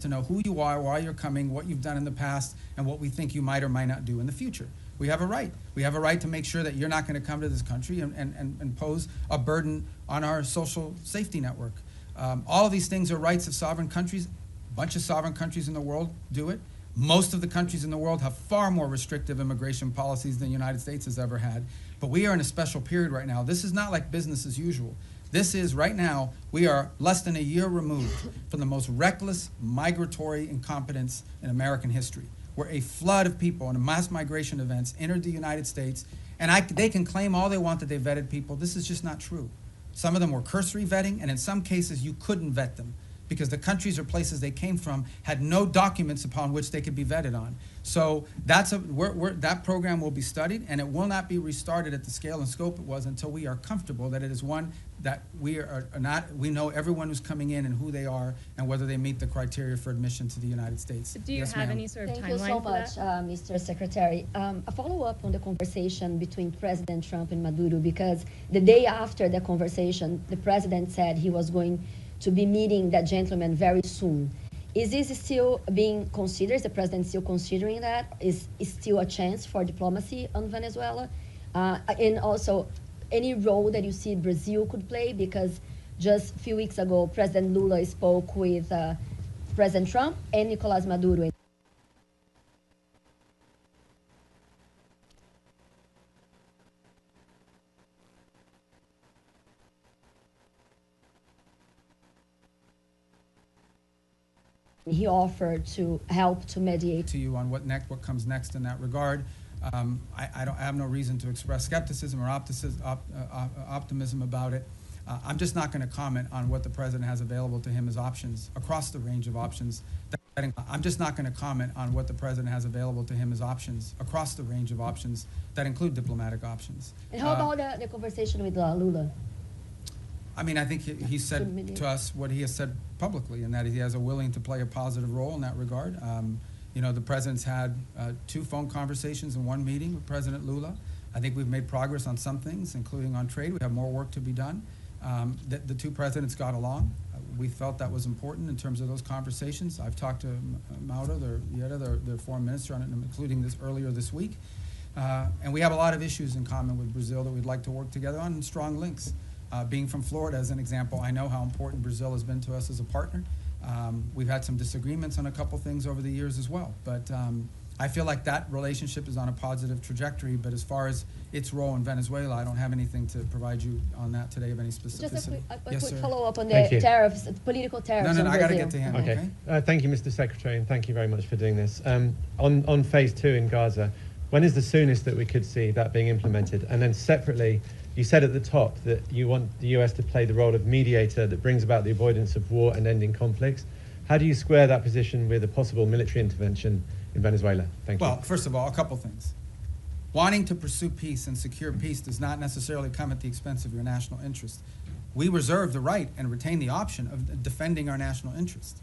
to know who you are, why you're coming, what you've done in the past, and what we think you might or might not do in the future. We have a right. We have a right to make sure that you're not going to come to this country and pose a burden on our social safety network. All of these things are rights of sovereign countries. A bunch of sovereign countries in the world do it. Most of the countries in the world have far more restrictive immigration policies than the United States has ever had. But we are in a special period right now. This is not like business as usual. This is, right now, we are less than a year removed from the most reckless migratory incompetence in American history, where a flood of people and mass migration events entered the United States. And they can claim all they want that they vetted people. This is just not true. Some of them were cursory vetting, and in some cases, you couldn't vet them, because the countries or places they came from had no documents upon which they could be vetted on. So that program will be studied, and it will not be restarted at the scale and scope it was until we are comfortable that it is one that we know everyone who's coming in and who they are and whether they meet the criteria for admission to the United States. Do you have any sort of timeline for that? Thank you so much, Mr. Secretary. A follow-up on the conversation between President Trump and Maduro, because the day after the conversation, the president said he was going to be meeting that gentleman very soon. Is this still being considered? Is the president still considering that? Is still a chance for diplomacy on Venezuela? And also, any role that you see Brazil could play? Because just a few weeks ago, President Lula spoke with President Trump and Nicolas Maduro. He offered to help to mediate. To you on what comes next in that regard. I have no reason to express skepticism or optimism about it. I'm just not going to comment on what the president has available to him as options across the range of options. I'm just not going to comment on what the president has available to him as options across the range of options that include diplomatic options. And how about the conversation with Lula? I mean, I think he said to us what he has said publicly, and that he has a willing to play a positive role in that regard. You know, the president's had 2 phone conversations and 1 meeting with President Lula. I think we've made progress on some things, including on trade. We have more work to be done. The 2 presidents got along. We felt that was important in terms of those conversations. I've talked to Mauro, their foreign minister, on it, including this earlier this week. And we have a lot of issues in common with Brazil that we'd like to work together on, and strong links. Being from Florida, as an example, I know how important Brazil has been to us as a partner. We've had some disagreements on a couple things over the years as well, but I feel like that relationship is on a positive trajectory. But as far as its role in Venezuela, I don't have anything to provide you on that today of any specificity. Just a yes, quick sir. follow-up on the tariffs, political tariffs. No, on I got to Brazil. get to him. Okay. Thank you, Mr. Secretary, and thank you very much for doing this. On phase 2 in Gaza, when is the soonest that we could see that being implemented? And then separately, you said at the top that you want the US to play the role of mediator that brings about the avoidance of war and ending conflicts. How do you square that position with a possible military intervention in Venezuela? Thank you. Well, first of all, a couple things. Wanting to pursue peace and secure peace does not necessarily come at the expense of your national interest. We reserve the right and retain the option of defending our national interest.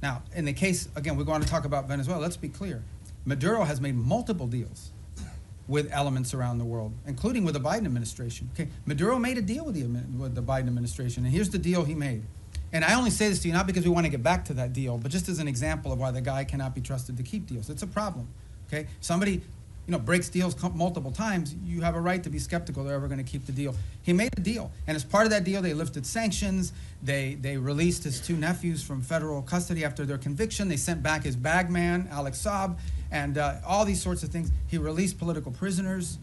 Now, in the case, again, we're going to talk about Venezuela. Let's be clear. Maduro has made multiple deals with elements around the world, including with the Biden administration. Okay, Maduro made a deal with the Biden administration, and here's the deal he made. And I only say this to you not because we want to get back to that deal, but just as an example of why the guy cannot be trusted to keep deals. It's a problem. Okay, somebody, breaks deals multiple times. You have a right to be skeptical they're ever going to keep the deal. He made a deal, and as part of that deal, they lifted sanctions. They released his 2 nephews from federal custody after their conviction. They sent back his bag man, Alex Saab, and all these sorts of things. He released political prisoners,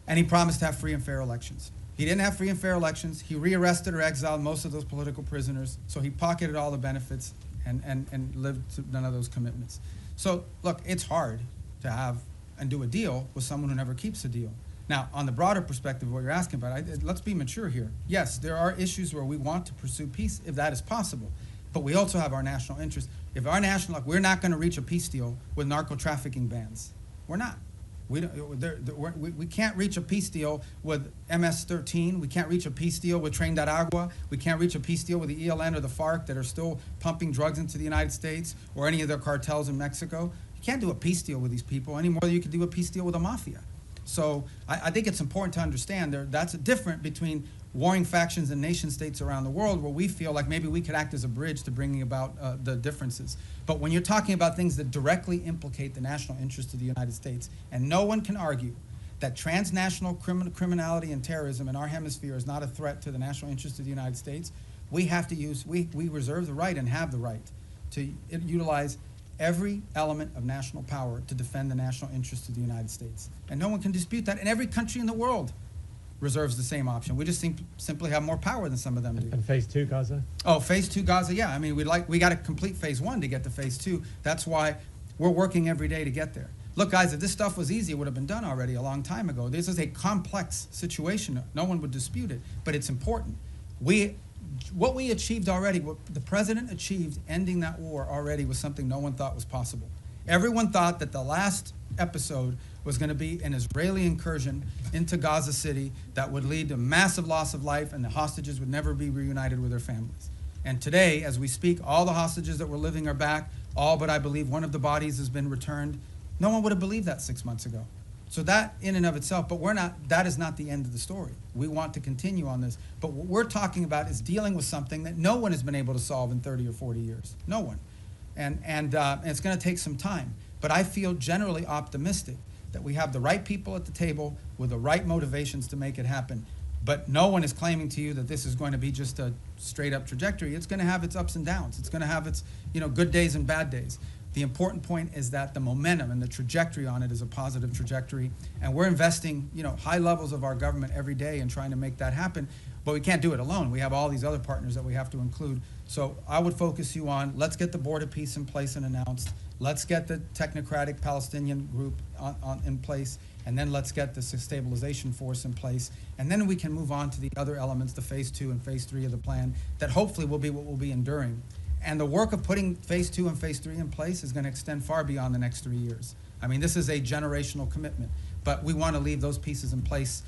and he promised to have free and fair elections. He didn't have free and fair elections. He rearrested or exiled most of those political prisoners, so he pocketed all the benefits and lived to none of those commitments. So, look, it's hard to have and do a deal with someone who never keeps a deal. Now, on the broader perspective of what you're asking about, let's be mature here. Yes, there are issues where we want to pursue peace if that is possible, but we also have our national interest. If we're not going to reach a peace deal with narco-trafficking bans. We're not. We can't reach a peace deal with MS-13. We can't reach a peace deal with Tren de Aragua. We can't reach a peace deal with the ELN or the FARC that are still pumping drugs into the United States, or any of their cartels in Mexico. You can't do a peace deal with these people any more than you can do a peace deal with the mafia. So I think it's important to understand that's different between warring factions and nation states around the world where we feel like maybe we could act as a bridge to bringing about the differences. But when you're talking about things that directly implicate the national interest of the United States, and no one can argue that transnational criminality and terrorism in our hemisphere is not a threat to the national interest of the United States, we have to use, we reserve the right and have the right to utilize every element of national power to defend the national interest of the United States. And no one can dispute that. And every country in the world reserves the same option. We just simply have more power than some of them do. And phase 2 Gaza? Oh, phase 2 Gaza, yeah. I mean, we got to complete phase 1 to get to phase 2. That's why we're working every day to get there. Look, guys, if this stuff was easy, it would have been done already a long time ago. This is a complex situation. No one would dispute it, but it's important. What we achieved already, what the president achieved ending that war already was something no one thought was possible. Everyone thought that the last episode was going to be an Israeli incursion into Gaza City that would lead to massive loss of life and the hostages would never be reunited with their families. And today, as we speak, all the hostages that were living are back, all but I believe one of the bodies has been returned. No one would have believed that 6 months ago. So that in and of itself, but that is not the end of the story. We want to continue on this. But what we're talking about is dealing with something that no one has been able to solve in 30 or 40 years. No one. And it's going to take some time. But I feel generally optimistic that we have the right people at the table with the right motivations to make it happen. But no one is claiming to you that this is going to be just a straight up trajectory. It's going to have its ups and downs. It's going to have its, good days and bad days. The important point is that the momentum and the trajectory on it is a positive trajectory, and we're investing, high levels of our government every day in trying to make that happen, but we can't do it alone. We have all these other partners that we have to include. So I would focus you on, let's get the board of peace in place and announced, let's get the technocratic Palestinian group in place, and then let's get the stabilization force in place, and then we can move on to the other elements, the phase 2 and phase 3 of the plan, that hopefully will be what will be enduring. And the work of putting phase 2 and phase 3 in place is going to extend far beyond the next 3 years. I mean, this is a generational commitment, but we want to leave those pieces in place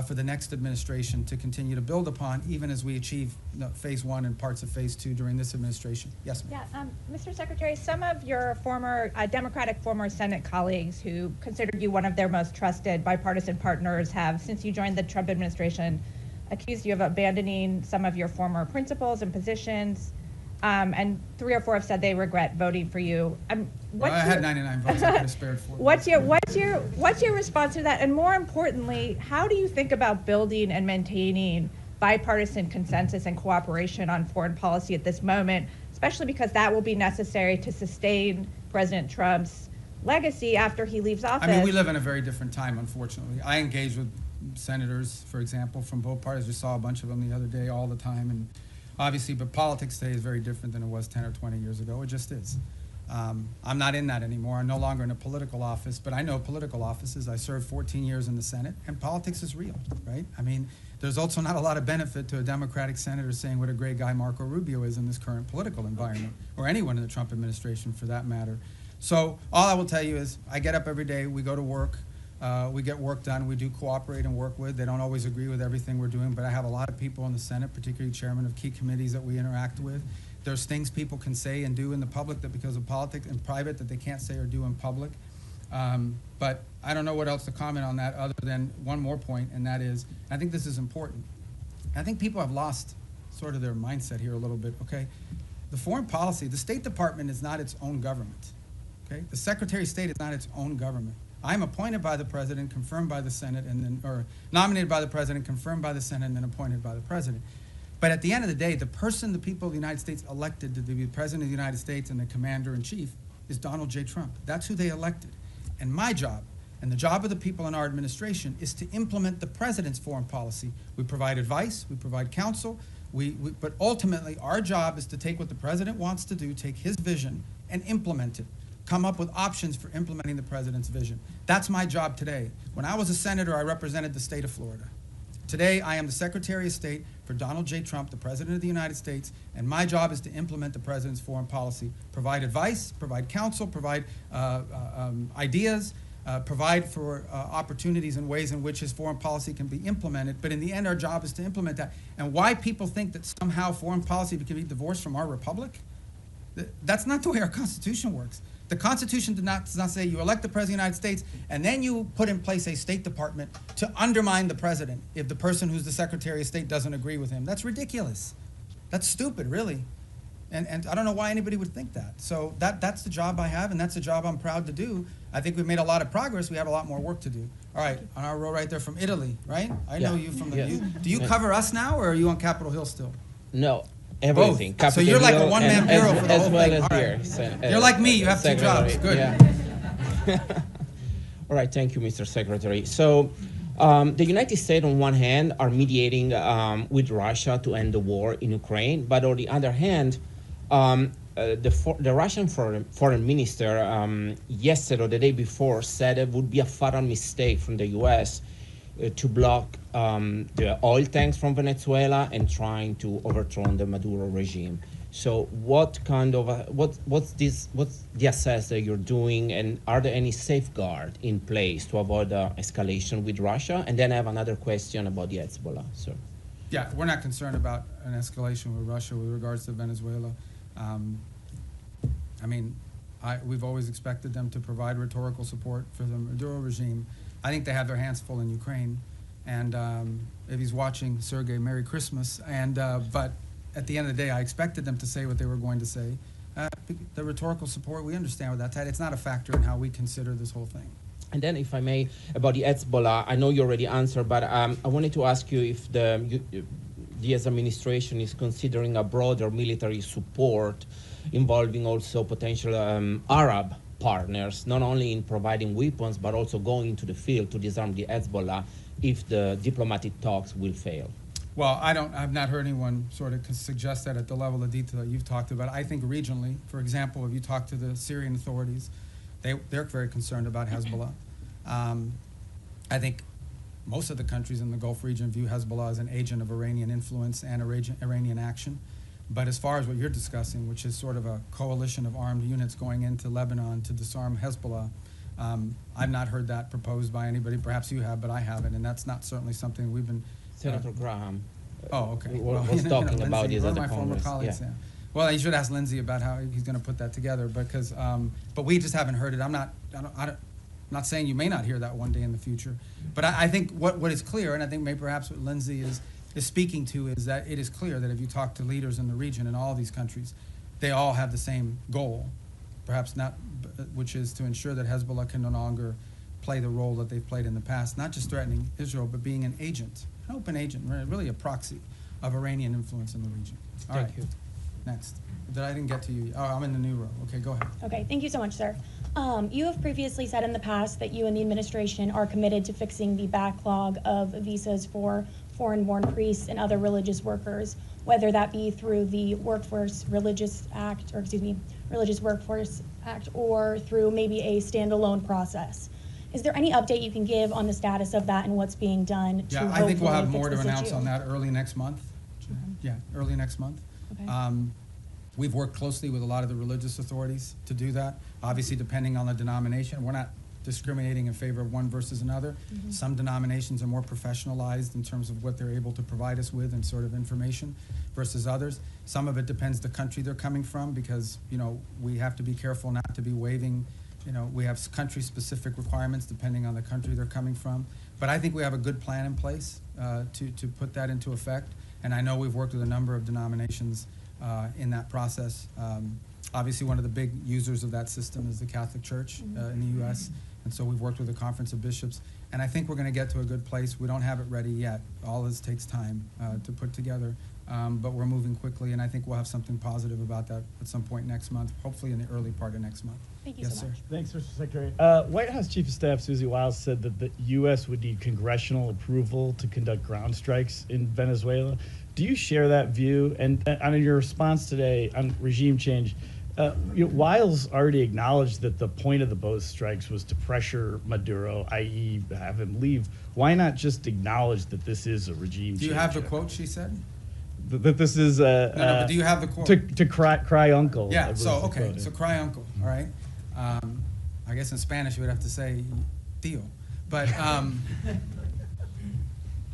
for the next administration to continue to build upon, even as we achieve phase 1 and parts of phase 2 during this administration. Yes, ma'am. Yeah, Mr. Secretary, some of your former Democratic former Senate colleagues who considered you one of their most trusted bipartisan partners have, since you joined the Trump administration, accused you of abandoning some of your former principles and positions. And 3 or 4 have said they regret voting for you. I had 99 votes. I could have spared 4. What's your response to that? And more importantly, how do you think about building and maintaining bipartisan consensus and cooperation on foreign policy at this moment, especially because that will be necessary to sustain President Trump's legacy after he leaves office? I mean, we live in a very different time, unfortunately. I engage with senators, for example, from both parties. We saw a bunch of them the other day all the time, and obviously, but politics today is very different than it was 10 or 20 years ago. It just is. I'm not in that anymore. I'm no longer in a political office, but I know political offices. I served 14 years in the Senate, and politics is real, right? I mean, there's also not a lot of benefit to a Democratic senator saying what a great guy Marco Rubio is in this current political environment, or anyone in the Trump administration for that matter. So all I will tell you is I get up every day, we go to work, we get work done, we do cooperate and work with. They don't always agree with everything we're doing, but I have a lot of people in the Senate, particularly chairmen of key committees that we interact with. There's things people can say and do in the public that because of politics, in private, that they can't say or do in public. But I don't know what else to comment on that other than one more point, and that is, I think this is important. I think people have lost sort of their mindset here a little bit, okay? The foreign policy, the State Department is not its own government, okay? The Secretary of State is not its own government. I'm appointed by the president, confirmed by the Senate, and then, or nominated by the president, confirmed by the Senate, and then appointed by the president. But at the end of the day, the person the people of the United States elected to be the president of the United States and the commander-in-chief is Donald J. Trump. That's who they elected. And my job, and the job of the people in our administration, is to implement the president's foreign policy. We provide advice, we provide counsel, but ultimately our job is to take what the president wants to do, take his vision, and implement it. Come up with options for implementing the president's vision. That's my job today. When I was a senator, I represented the state of Florida. Today, I am the Secretary of State for Donald J. Trump, the President of the United States, and my job is to implement the president's foreign policy, provide advice, provide counsel, provide ideas, provide for opportunities and ways in which his foreign policy can be implemented. But in the end, our job is to implement that. And why people think that somehow foreign policy can be divorced from our republic? That's not the way our Constitution works. The Constitution does not say you elect the President of the United States and then you put in place a State Department to undermine the President if the person who's the Secretary of State doesn't agree with him. That's ridiculous. That's stupid, really. And I don't know why anybody would think that. So that's the job I have, and that's the job I'm proud to do. I think we've made a lot of progress. We have a lot more work to do. All right, on our row right there from Italy, right? I know you from the... Yes. Do you cover us now, or are you on Capitol Hill still? No, everything. Both. So you're like a Capitol one-man Hill bureau and for the as whole well thing. as All here. right. You're like me. You have two jobs. Good. Yeah. All right, thank you, Mr. Secretary. So the United States, on one hand, are mediating with Russia to end the war in Ukraine, but on the other hand, the Russian foreign minister yesterday or the day before said it would be a fatal mistake from the U.S. To block the oil tanks from Venezuela and trying to overthrow the Maduro regime. So what kind of what's the assess that you're doing, and are there any safeguards in place to avoid escalation with Russia? And then I have another question about the Hezbollah, sir. Yeah, we're not concerned about an escalation with Russia with regards to Venezuela. I mean, we've always expected them to provide rhetorical support for the Maduro regime. I think they have their hands full in Ukraine. And if he's watching, Sergey, Merry Christmas. And but at the end of the day, I expected them to say what they were going to say. The rhetorical support, we understand what that's at. It's not a factor in how we consider this whole thing. And then, if I may, about the Hezbollah, I know you already answered, but I wanted to ask you if the U.S. administration is considering a broader military support involving also potential Arab partners, not only in providing weapons, but also going into the field to disarm the Hezbollah if the diplomatic talks will fail. Well, I've not heard anyone sort of suggest that at the level of detail that you've talked about. I think regionally, for example, if you talk to the Syrian authorities, they're very concerned about Hezbollah. I think most of the countries in the Gulf region view Hezbollah as an agent of Iranian influence and Iranian action. But as far as what you're discussing, which is sort of a coalition of armed units going into Lebanon to disarm Hezbollah, I've not heard that proposed by anybody. Perhaps you have, but I haven't, and that's not certainly something we've been... Senator Graham okay. was talking about Lindsey, this at the my former Congress. colleagues, Yeah. yeah. Well, you should ask Lindsey about how he's going to put that together, because, but we just haven't heard it. I'm not saying you may not hear that one day in the future, but I think what is clear, and I think maybe perhaps what Lindsey is speaking to, is that it is clear that if you talk to leaders in the region in all these countries, they all have the same goal, perhaps not, which is to ensure that Hezbollah can no longer play the role that they've played in the past, not just threatening Israel, but being an agent, an open agent, really a proxy of Iranian influence in the region. All right. Thank you. Next. I didn't get to you. Oh, I'm in the new row. Okay, go ahead. Okay, thank you so much, sir. You have previously said in the past that you and the administration are committed to fixing the backlog of visas for foreign-born priests and other religious workers, whether that be through the Religious Workforce Act, or through maybe a standalone process. Is there any update you can give on the status of that and what's being done to I think we'll have hopefully more to fix this announce issue? on that early next month. Okay. Yeah, early next month. Okay. We've worked closely with a lot of the religious authorities to do that. Obviously, depending on the denomination, we're not discriminating in favor of one versus another. Mm-hmm. Some denominations are more professionalized in terms of what they're able to provide us with and sort of information versus others. Some of it depends the country they're coming from, because, you know, we have to be careful not to be waiving, you know, we have country-specific requirements depending on the country they're coming from. But I think we have a good plan in place to put that into effect. And I know we've worked with a number of denominations in that process. Obviously, one of the big users of that system is the Catholic Church in the U.S., and so we've worked with the Conference of Bishops. And I think we're going to get to a good place. We don't have it ready yet. All this takes time to put together, but we're moving quickly, and I think we'll have something positive about that at some point next month, hopefully in the early part of next month. Thank you Yes, so much. sir. Thanks, Mr. Secretary. White House Chief of Staff Susie Wiles said that the U.S. would need congressional approval to conduct ground strikes in Venezuela. Do you share that view? And on your response today on regime change, Wiles already acknowledged that the point of the both strikes was to pressure Maduro, i.e. have him leave. Why not just acknowledge that this is a regime change? Do you have the quote she said? That this is No, but do you have the quote? to cry uncle. I Yeah, believe so, the okay, quote, so yeah. cry uncle, all right? I guess in Spanish you would have to say tío. But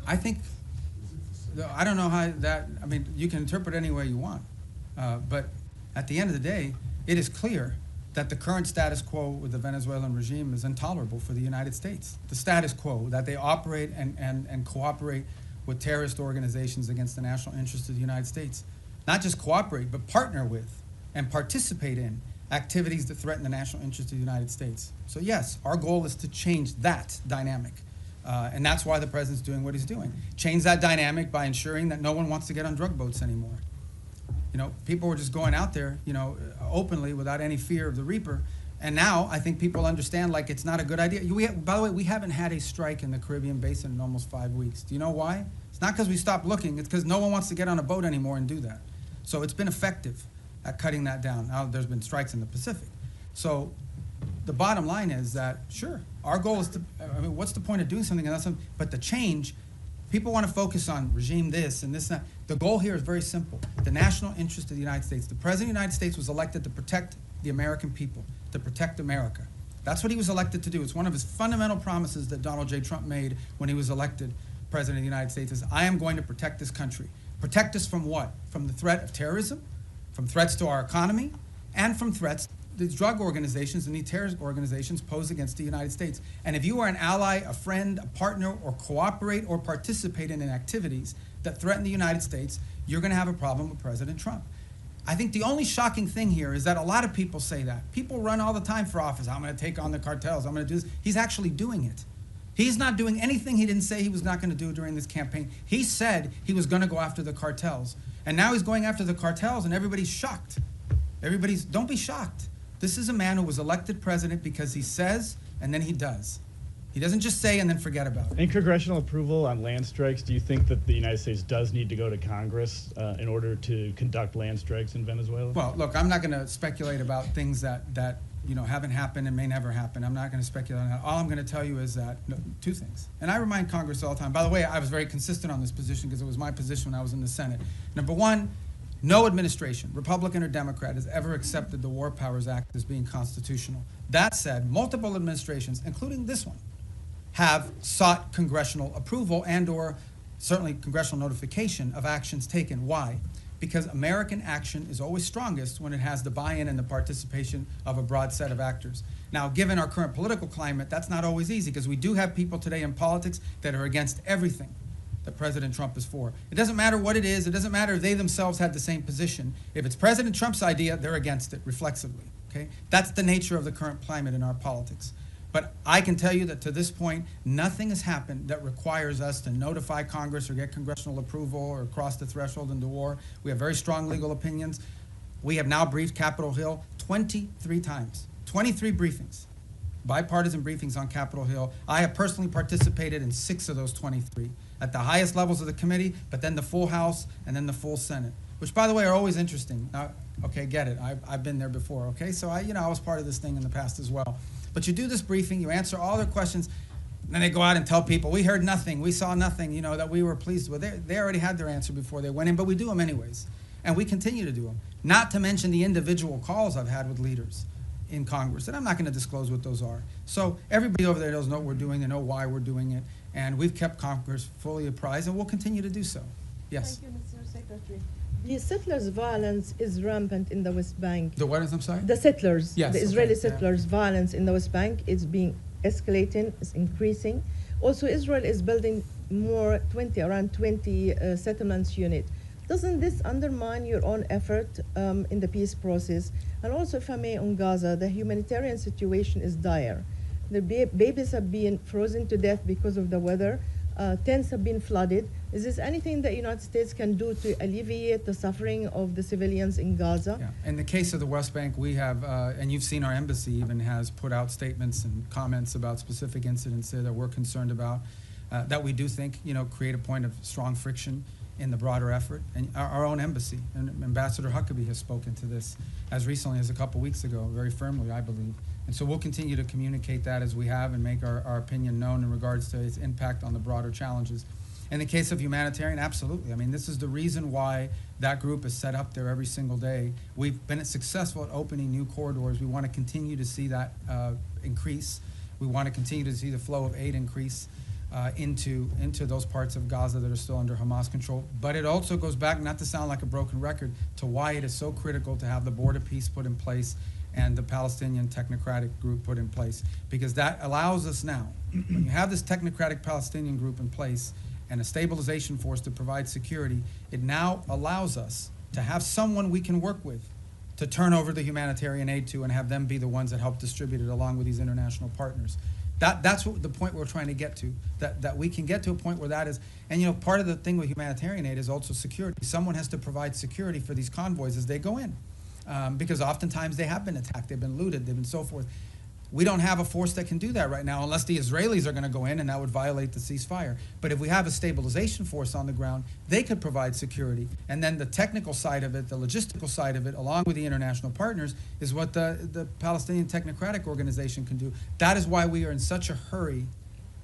I think, I don't know how that, I mean, you can interpret it any way you want. But at the end of the day, it is clear that the current status quo with the Venezuelan regime is intolerable for the United States. The status quo, that they operate and cooperate with terrorist organizations against the national interests of the United States. Not just cooperate, but partner with and participate in activities that threaten the national interests of the United States. So yes, our goal is to change that dynamic. And that's why the president's doing what he's doing. Change that dynamic by ensuring that no one wants to get on drug boats anymore. You know, people were just going out there, you know, openly without any fear of the reaper. And now I think people understand, like, it's not a good idea. By the way, we haven't had a strike in the Caribbean basin in almost 5 weeks. Do you know why? It's not because we stopped looking. It's because no one wants to get on a boat anymore and do that. So it's been effective at cutting that down. Now there's been strikes in the Pacific. So the bottom line is that, sure, our goal is to, I mean, what's the point of doing something? But the change, people want to focus on regime this and this and that. The goal here is very simple. The national interest of the United States. The President of the United States was elected to protect the American people, to protect America. That's what he was elected to do. It's one of his fundamental promises that Donald J. Trump made when he was elected President of the United States is, I am going to protect this country. Protect us from what? From the threat of terrorism, from threats to our economy, and from threats these drug organizations and these terrorist organizations pose against the United States. And if you are an ally, a friend, a partner, or cooperate or participate in activities that threaten the United States, you're going to have a problem with President Trump. I think the only shocking thing here is that a lot of people say that. People run all the time for office. I'm going to take on the cartels. I'm going to do this. He's actually doing it. He's not doing anything he didn't say he was not going to do during this campaign. He said he was going to go after the cartels. And now he's going after the cartels, and everybody's shocked. Don't be shocked. This is a man who was elected president because he says and then he does. He doesn't just say and then forget about it. In congressional approval on land strikes, do you think that the United States does need to go to Congress in order to conduct land strikes in Venezuela? Well, look, I'm not going to speculate about things that you know haven't happened and may never happen. I'm not going to speculate on that. All I'm going to tell you is that two things. And I remind Congress all the time. By the way, I was very consistent on this position because it was my position when I was in the Senate. Number one, no administration, Republican or Democrat, has ever accepted the War Powers Act as being constitutional. That said, multiple administrations, including this one, have sought congressional approval and or certainly congressional notification of actions taken. Why? Because American action is always strongest when it has the buy-in and the participation of a broad set of actors. Now, given our current political climate, that's not always easy because we do have people today in politics that are against everything that President Trump is for. It doesn't matter what it is. It doesn't matter if they themselves had the same position. If it's President Trump's idea, they're against it reflexively. Okay? That's the nature of the current climate in our politics. But I can tell you that to this point, nothing has happened that requires us to notify Congress or get congressional approval or cross the threshold into war. We have very strong legal opinions. We have now briefed Capitol Hill 23 times, 23 briefings, bipartisan briefings on Capitol Hill. I have personally participated in 6 of those 23 at the highest levels of the committee, but then the full House and then the full Senate, which, by the way, are always interesting. Now, okay, get it. I've been there before, okay? So I was part of this thing in the past as well. But you do this briefing, you answer all their questions, and then they go out and tell people, we heard nothing, we saw nothing, that we were pleased with. They already had their answer before they went in, but we do them anyways. And we continue to do them. Not to mention the individual calls I've had with leaders in Congress, and I'm not going to disclose what those are. So everybody over there knows what we're doing, they know why we're doing it, and we've kept Congress fully apprised, and we'll continue to do so. Yes? Thank you, Mr. Secretary. The settlers' violence is rampant in the West Bank. The what is, I'm sorry? The settlers, yes, the Israeli okay, settlers' violence in the West Bank is being escalating, is increasing. Also, Israel is building around 20 settlements unit. Doesn't this undermine your own effort in the peace process? And also, if I may, on Gaza, the humanitarian situation is dire. The babies have been frozen to death because of the weather. Tents have been flooded. Is this anything that the United States can do to alleviate the suffering of the civilians in Gaza? Yeah. In the case of the West Bank, we have, and you've seen our embassy even has put out statements and comments about specific incidents there that we're concerned about, that we do think, create a point of strong friction in the broader effort. And our own embassy, and Ambassador Huckabee has spoken to this as recently as a couple weeks ago, very firmly, I believe. And so we'll continue to communicate that as we have and make our opinion known in regards to its impact on the broader challenges. In the case of humanitarian, absolutely. I mean, this is the reason why that group is set up there every single day. We've been successful at opening new corridors. We want to continue to see that increase. We want to continue to see the flow of aid increase into those parts of Gaza that are still under Hamas control. But it also goes back, not to sound like a broken record, to why it is so critical to have the border peace put in place and the Palestinian technocratic group put in place, because that allows us now, when you have this technocratic Palestinian group in place and a stabilization force to provide security, it now allows us to have someone we can work with to turn over the humanitarian aid to and have them be the ones that help distribute it along with these international partners. That's what the point we're trying to get to, that we can get to a point where that is, and you know, part of the thing with humanitarian aid is also security. Someone has to provide security for these convoys as they go in, because oftentimes they have been attacked, they've been looted, they've been so forth. We don't have a force that can do that right now unless the Israelis are going to go in, and that would violate the ceasefire. But if we have a stabilization force on the ground, they could provide security. And then the technical side of it, the logistical side of it, along with the international partners, is what the Palestinian Technocratic Organization can do. That is why we are in such a hurry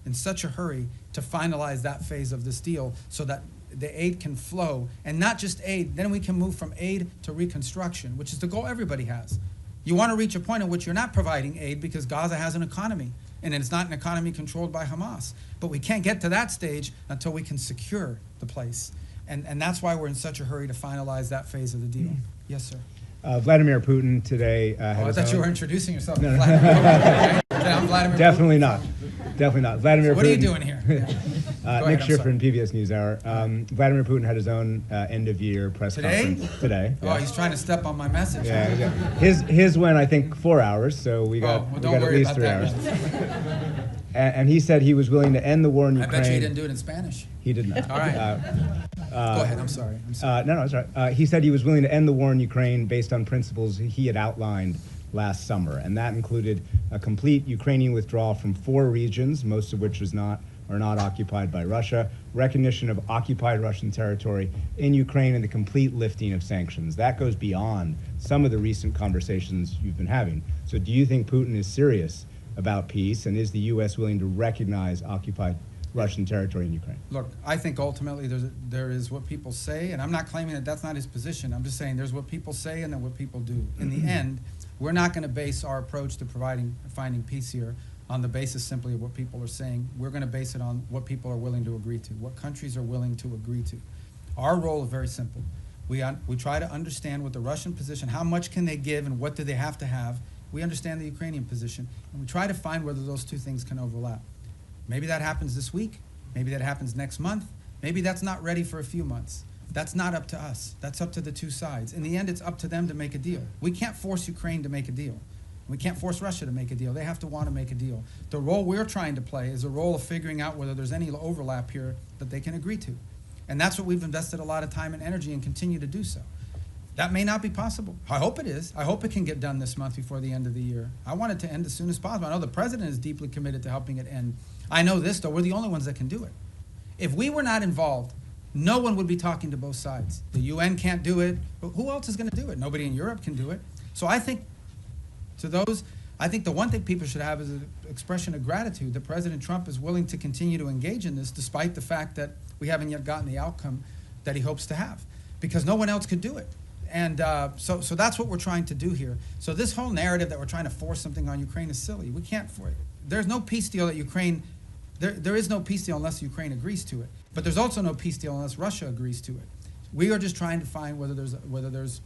to finalize that phase of this deal so that the aid can flow. And not just aid, then we can move from aid to reconstruction, which is the goal everybody has. You want to reach a point in which you're not providing aid because Gaza has an economy, and it's not an economy controlled by Hamas. But we can't get to that stage until we can secure the place. And that's why we're in such a hurry to finalize that phase of the deal. Yes, sir. Vladimir Putin today had I his thought you own- were introducing yourself. No, no. Vladimir. I'm Vladimir Definitely Putin. not. Definitely not. Vladimir So what are you Putin- doing here? Go ahead, Nick I'm Schiffer sorry. in PBS NewsHour. Vladimir Putin had his own end-of-year press Today? conference today. Oh, he's trying to step on my message. Yeah, yeah. His went, I think, 4 hours, so we got, Oh, well, we don't got at worry least about 3 that. hours. And he said he was willing to end the war in I Ukraine. bet you he didn't do it in Spanish. He did not. All right. Go ahead. I'm sorry. No, it's all right. He said he was willing to end the war in Ukraine based on principles he had outlined last summer, and that included a complete Ukrainian withdrawal from 4 regions, most of which are not occupied by Russia, recognition of occupied Russian territory in Ukraine, and the complete lifting of sanctions. That goes beyond some of the recent conversations you've been having. So do you think Putin is serious about peace, and is the U.S. willing to recognize occupied Russian territory in Ukraine? Look, I think ultimately there is what people say, and I'm not claiming that that's not his position. I'm just saying there's what people say and then what people do. In the end, we're not going to base our approach to finding peace here on the basis simply of what people are saying. We're going to base it on what people are willing to agree to, what countries are willing to agree to. Our role is very simple. We try to understand what the Russian position, how much can they give and what do they have to have. We understand the Ukrainian position, and we try to find whether those two things can overlap. Maybe that happens this week. Maybe that happens next month. Maybe that's not ready for a few months. That's not up to us. That's up to the two sides. In the end, it's up to them to make a deal. We can't force Ukraine to make a deal. We can't force Russia to make a deal. They have to want to make a deal. The role we're trying to play is a role of figuring out whether there's any overlap here that they can agree to. And that's what we've invested a lot of time and energy and continue to do so. That may not be possible. I hope it is. I hope it can get done this month before the end of the year. I want it to end as soon as possible. I know the president is deeply committed to helping it end. I know this, though, we're the only ones that can do it. If we were not involved, no one would be talking to both sides. The UN can't do it. But who else is going to do it? Nobody in Europe can do it. So I think the one thing people should have is an expression of gratitude that President Trump is willing to continue to engage in this despite the fact that we haven't yet gotten the outcome that he hopes to have, because no one else could do it. And so that's what we're trying to do here. So this whole narrative that we're trying to force something on Ukraine is silly. We can't for it. There's no peace deal that Ukraine, there is no peace deal unless Ukraine agrees to it. But there's also no peace deal unless Russia agrees to it. We are just trying to find whether there's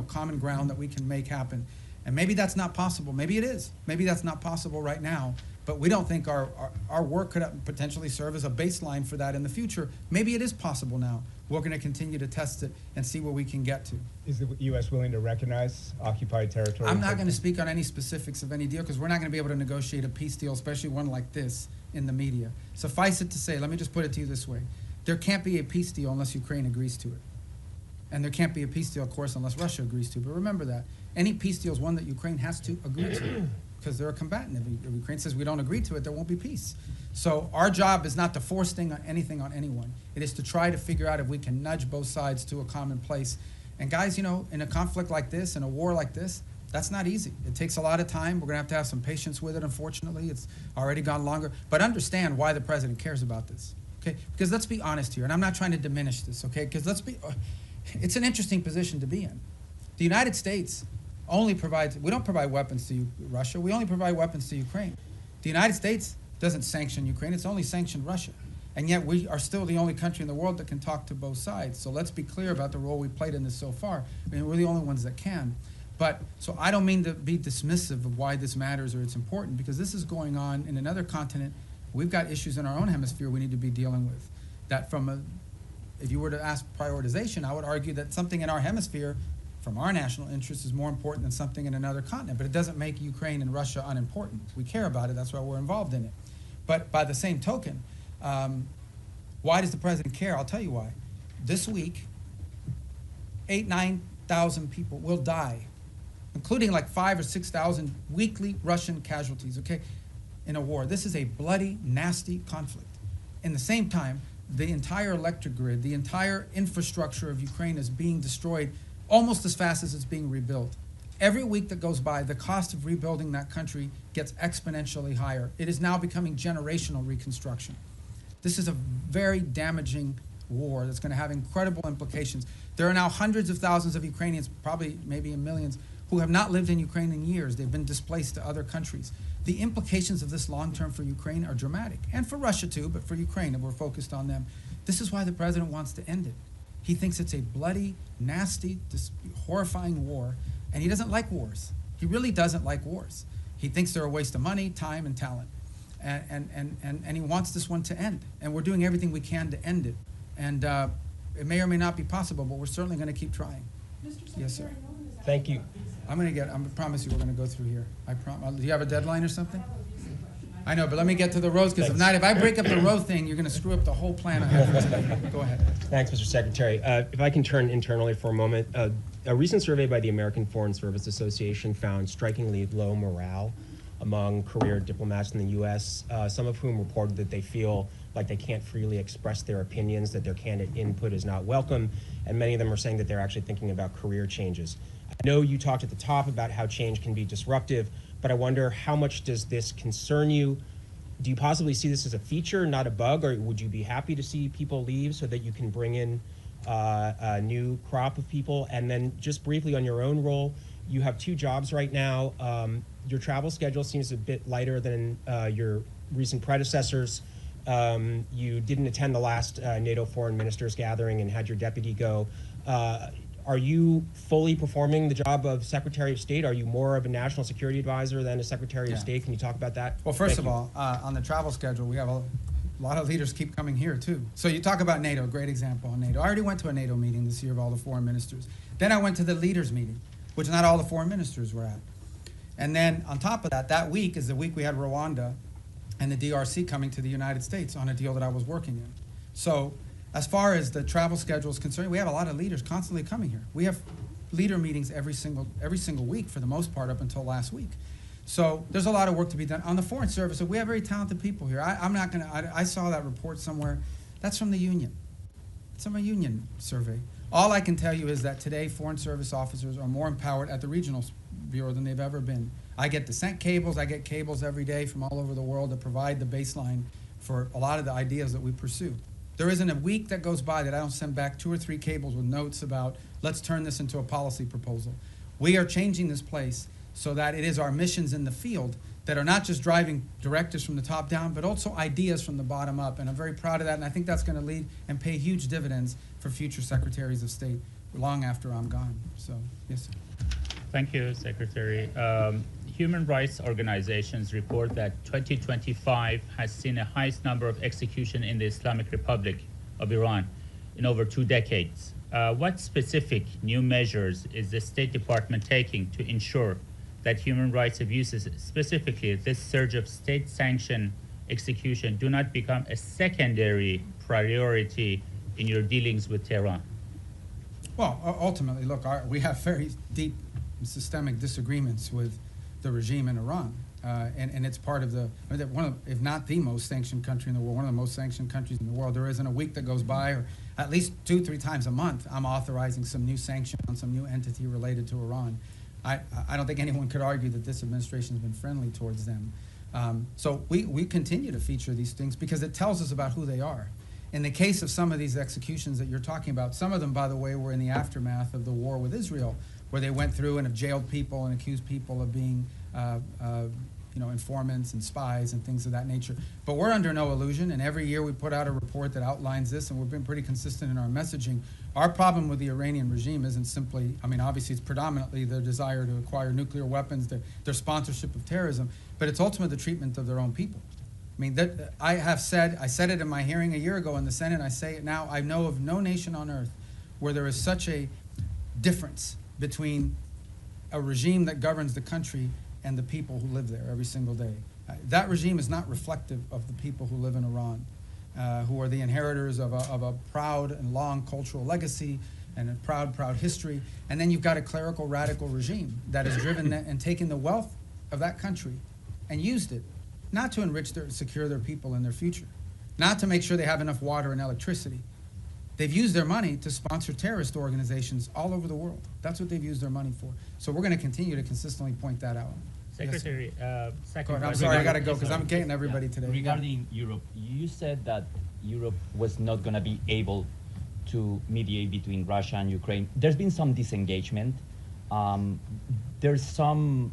common ground that we can make happen. And maybe that's not possible. Maybe it is. Maybe that's not possible right now. But we don't think our work could potentially serve as a baseline for that in the future. Maybe it is possible now. We're going to continue to test it and see where we can get to. Is the U.S. willing to recognize occupied territory? I'm not going to speak on any specifics of any deal because we're not going to be able to negotiate a peace deal, especially one like this, in the media. Suffice it to say, let me just put it to you this way. There can't be a peace deal unless Ukraine agrees to it. And there can't be a peace deal, of course, unless Russia agrees to it. But remember that. Any peace deal is one that Ukraine has to agree to because they're a combatant. If Ukraine says we don't agree to it, there won't be peace. So our job is not to force anything on anyone. It is to try to figure out if we can nudge both sides to a common place. And guys, in a conflict like this, in a war like this, that's not easy. It takes a lot of time. We're going to have some patience with it, unfortunately. It's already gone longer. But understand why the president cares about this, okay? Because let's be honest here, and I'm not trying to diminish this, okay? Because it's an interesting position to be in. The United States only provides, we don't provide weapons to Russia, we only provide weapons to Ukraine. The United States doesn't sanction Ukraine, it's only sanctioned Russia. And yet we are still the only country in the world that can talk to both sides. So let's be clear about the role we played in this so far. I mean, we're the only ones that can. But, so I don't mean to be dismissive of why this matters or it's important, because this is going on in another continent. We've got issues in our own hemisphere we need to be dealing with. That if you were to ask prioritization, I would argue that something in our hemisphere from our national interest is more important than something in another continent. But it doesn't make Ukraine and Russia unimportant. We care about it, that's why we're involved in it. But by the same token, why does the president care? I'll tell you why. This week, 9,000 people will die, including like 5,000 or 6,000 weekly Russian casualties, okay, in a war. This is a bloody, nasty conflict. In the same time, the entire electric grid, the entire infrastructure of Ukraine is being destroyed almost as fast as it's being rebuilt. Every week that goes by, the cost of rebuilding that country gets exponentially higher. It is now becoming generational reconstruction. This is a very damaging war that's going to have incredible implications. There are now hundreds of thousands of Ukrainians, probably maybe in millions, who have not lived in Ukraine in years. They've been displaced to other countries. The implications of this long-term for Ukraine are dramatic, and for Russia too, but for Ukraine, and we're focused on them. This is why the president wants to end it. He thinks it's a bloody, nasty, horrifying war, and he doesn't like wars. He really doesn't like wars. He thinks they're a waste of money, time, and talent. And he wants this one to end. And we're doing everything we can to end it. And it may or may not be possible, but we're certainly going to keep trying. Yes, sir. Thank you. I promise you we're going to go through here. Do you have a deadline or something? I know, but let me get to the roads, because if I break up the road thing, you're going to screw up the whole plan I have for today. Go ahead. Thanks, Mr. Secretary. If I can turn internally for a moment, a recent survey by the American Foreign Service Association found strikingly low morale among career diplomats in the U.S., some of whom reported that they feel like they can't freely express their opinions, that their candidate input is not welcome, and many of them are saying that they're actually thinking about career changes. I know you talked at the top about how change can be disruptive, but I wonder, how much does this concern you? Do you possibly see this as a feature, not a bug, or would you be happy to see people leave so that you can bring in a new crop of people? And then just briefly on your own role, you have 2 jobs right now. Your travel schedule seems a bit lighter than your recent predecessors. You didn't attend the last NATO foreign ministers gathering and had your deputy go. Are you fully performing the job of Secretary of State? Are you more of a national security advisor than a Secretary of State? Can you talk about that? Well, first of all, on the travel schedule, we have a lot of leaders keep coming here too. So you talk about NATO, great example on NATO. I already went to a NATO meeting this year of all the foreign ministers. Then I went to the leaders meeting, which not all the foreign ministers were at. And then on top of that, that week is the week we had Rwanda and the DRC coming to the United States on a deal that I was working in. So as far as the travel schedule is concerned, we have a lot of leaders constantly coming here. We have leader meetings every single week for the most part up until last week. So there's a lot of work to be done. On the Foreign Service, we have very talented people here. I saw that report somewhere. That's from the union. It's from a union survey. All I can tell you is that today Foreign Service officers are more empowered at the regional bureau than they've ever been. I get descent cables. I get cables every day from all over the world that provide the baseline for a lot of the ideas that we pursue. There isn't a week that goes by that I don't send back 2 or 3 cables with notes about, let's turn this into a policy proposal. We are changing this place so that it is our missions in the field that are not just driving directives from the top down, but also ideas from the bottom up. And I'm very proud of that, and I think that's going to lead and pay huge dividends for future secretaries of state long after I'm gone. So, yes, sir. Thank you, Secretary. Human rights organizations report that 2025 has seen the highest number of executions in the Islamic Republic of Iran in over 2 decades. What specific new measures is the State Department taking to ensure that human rights abuses, specifically this surge of state-sanctioned execution, do not become a secondary priority in your dealings with Tehran? Well, ultimately, look, we have very deep systemic disagreements with the regime in Iran, and it's part of one of, if not the most sanctioned country in the world, one of the most sanctioned countries in the world. There isn't a week that goes by, or at least 2-3 times a month, I'm authorizing some new sanction on some new entity related to Iran. I don't think anyone could argue that this administration has been friendly towards them. So we continue to feature these things because it tells us about who they are. In the case of some of these executions that you're talking about, some of them, by the way, were in the aftermath of the war with Israel, where they went through and have jailed people and accused people of being informants and spies and things of that nature. But we're under no illusion, and every year we put out a report that outlines this, and we've been pretty consistent in our messaging. Our problem with the Iranian regime isn't simply, obviously it's predominantly their desire to acquire nuclear weapons, their sponsorship of terrorism, but it's ultimately the treatment of their own people. I said it in my hearing a year ago in the Senate, I say it now, I know of no nation on earth where there is such a difference between a regime that governs the country and the people who live there every single day. That regime is not reflective of the people who live in Iran, who are the inheritors of a proud and long cultural legacy and a proud history. And then you've got a clerical radical regime that has driven and taken the wealth of that country and used it, not to enrich secure their people and their future, not to make sure they have enough water and electricity. They've used their money to sponsor terrorist organizations all over the world. That's what they've used their money for. So we're going to continue to consistently point that out. Secretary, second I'm sorry, I got to go because I'm getting everybody today. Regarding Europe, you said that Europe was not going to be able to mediate between Russia and Ukraine. There's been some disengagement. There's some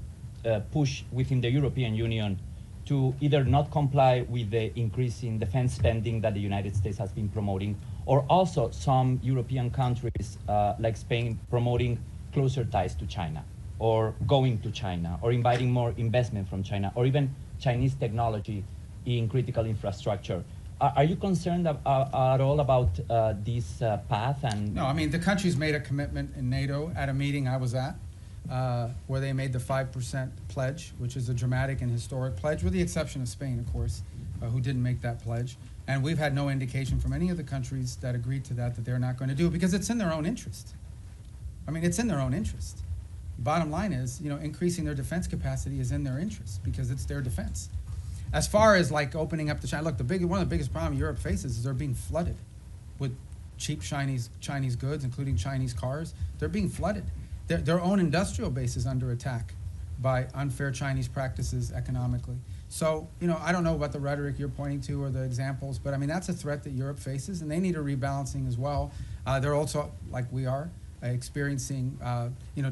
push within the European Union to either not comply with the increase in defense spending that the United States has been promoting, or also some European countries like Spain promoting closer ties to China, or going to China, or inviting more investment from China, or even Chinese technology in critical infrastructure. Are you concerned at all about this path? And no, the countries made a commitment in NATO at a meeting I was at, where they made the 5% pledge, which is a dramatic and historic pledge, with the exception of Spain, of course, who didn't make that pledge. And we've had no indication from any of the countries that agreed to that they're not going to do it, because it's in their own interest. It's in their own interest. Bottom line is, increasing their defense capacity is in their interest because it's their defense. As far as opening up to China, look, one of the biggest problems Europe faces is they're being flooded with cheap Chinese goods, including Chinese cars. They're being flooded. Their own industrial base is under attack by unfair Chinese practices economically. So, I don't know about the rhetoric you're pointing to or the examples, but that's a threat that Europe faces, and they need a rebalancing as well. They're also, like we are, experiencing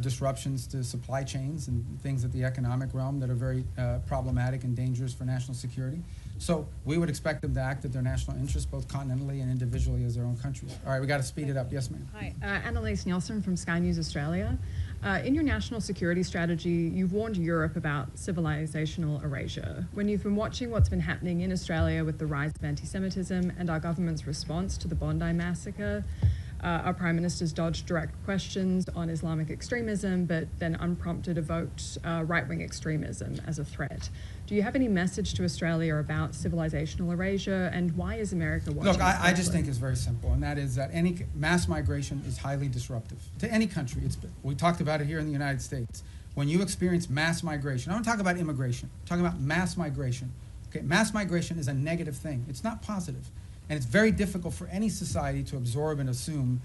disruptions to supply chains and things at the economic realm that are very problematic and dangerous for national security. So we would expect them to act at their national interests, both continentally and individually as their own countries. All right, we got to speed it up. Yes, ma'am. Hi, Annalise Nielsen from Sky News Australia. In your national security strategy, you've warned Europe about civilizational erasure. When you've been watching what's been happening in Australia with the rise of anti-Semitism and our government's response to the Bondi massacre, our Prime Minister's dodged direct questions on Islamic extremism, but then unprompted evoked right-wing extremism as a threat. Do you have any message to Australia about civilizational erasure, and why is America watching? Look, I just think it's very simple, and that is that any mass migration is highly disruptive to any country. We talked about it here in the United States. When you experience mass migration, I don't talk about immigration, I'm talking about mass migration. Okay, mass migration is a negative thing. It's not positive. And it's very difficult for any society to absorb and assume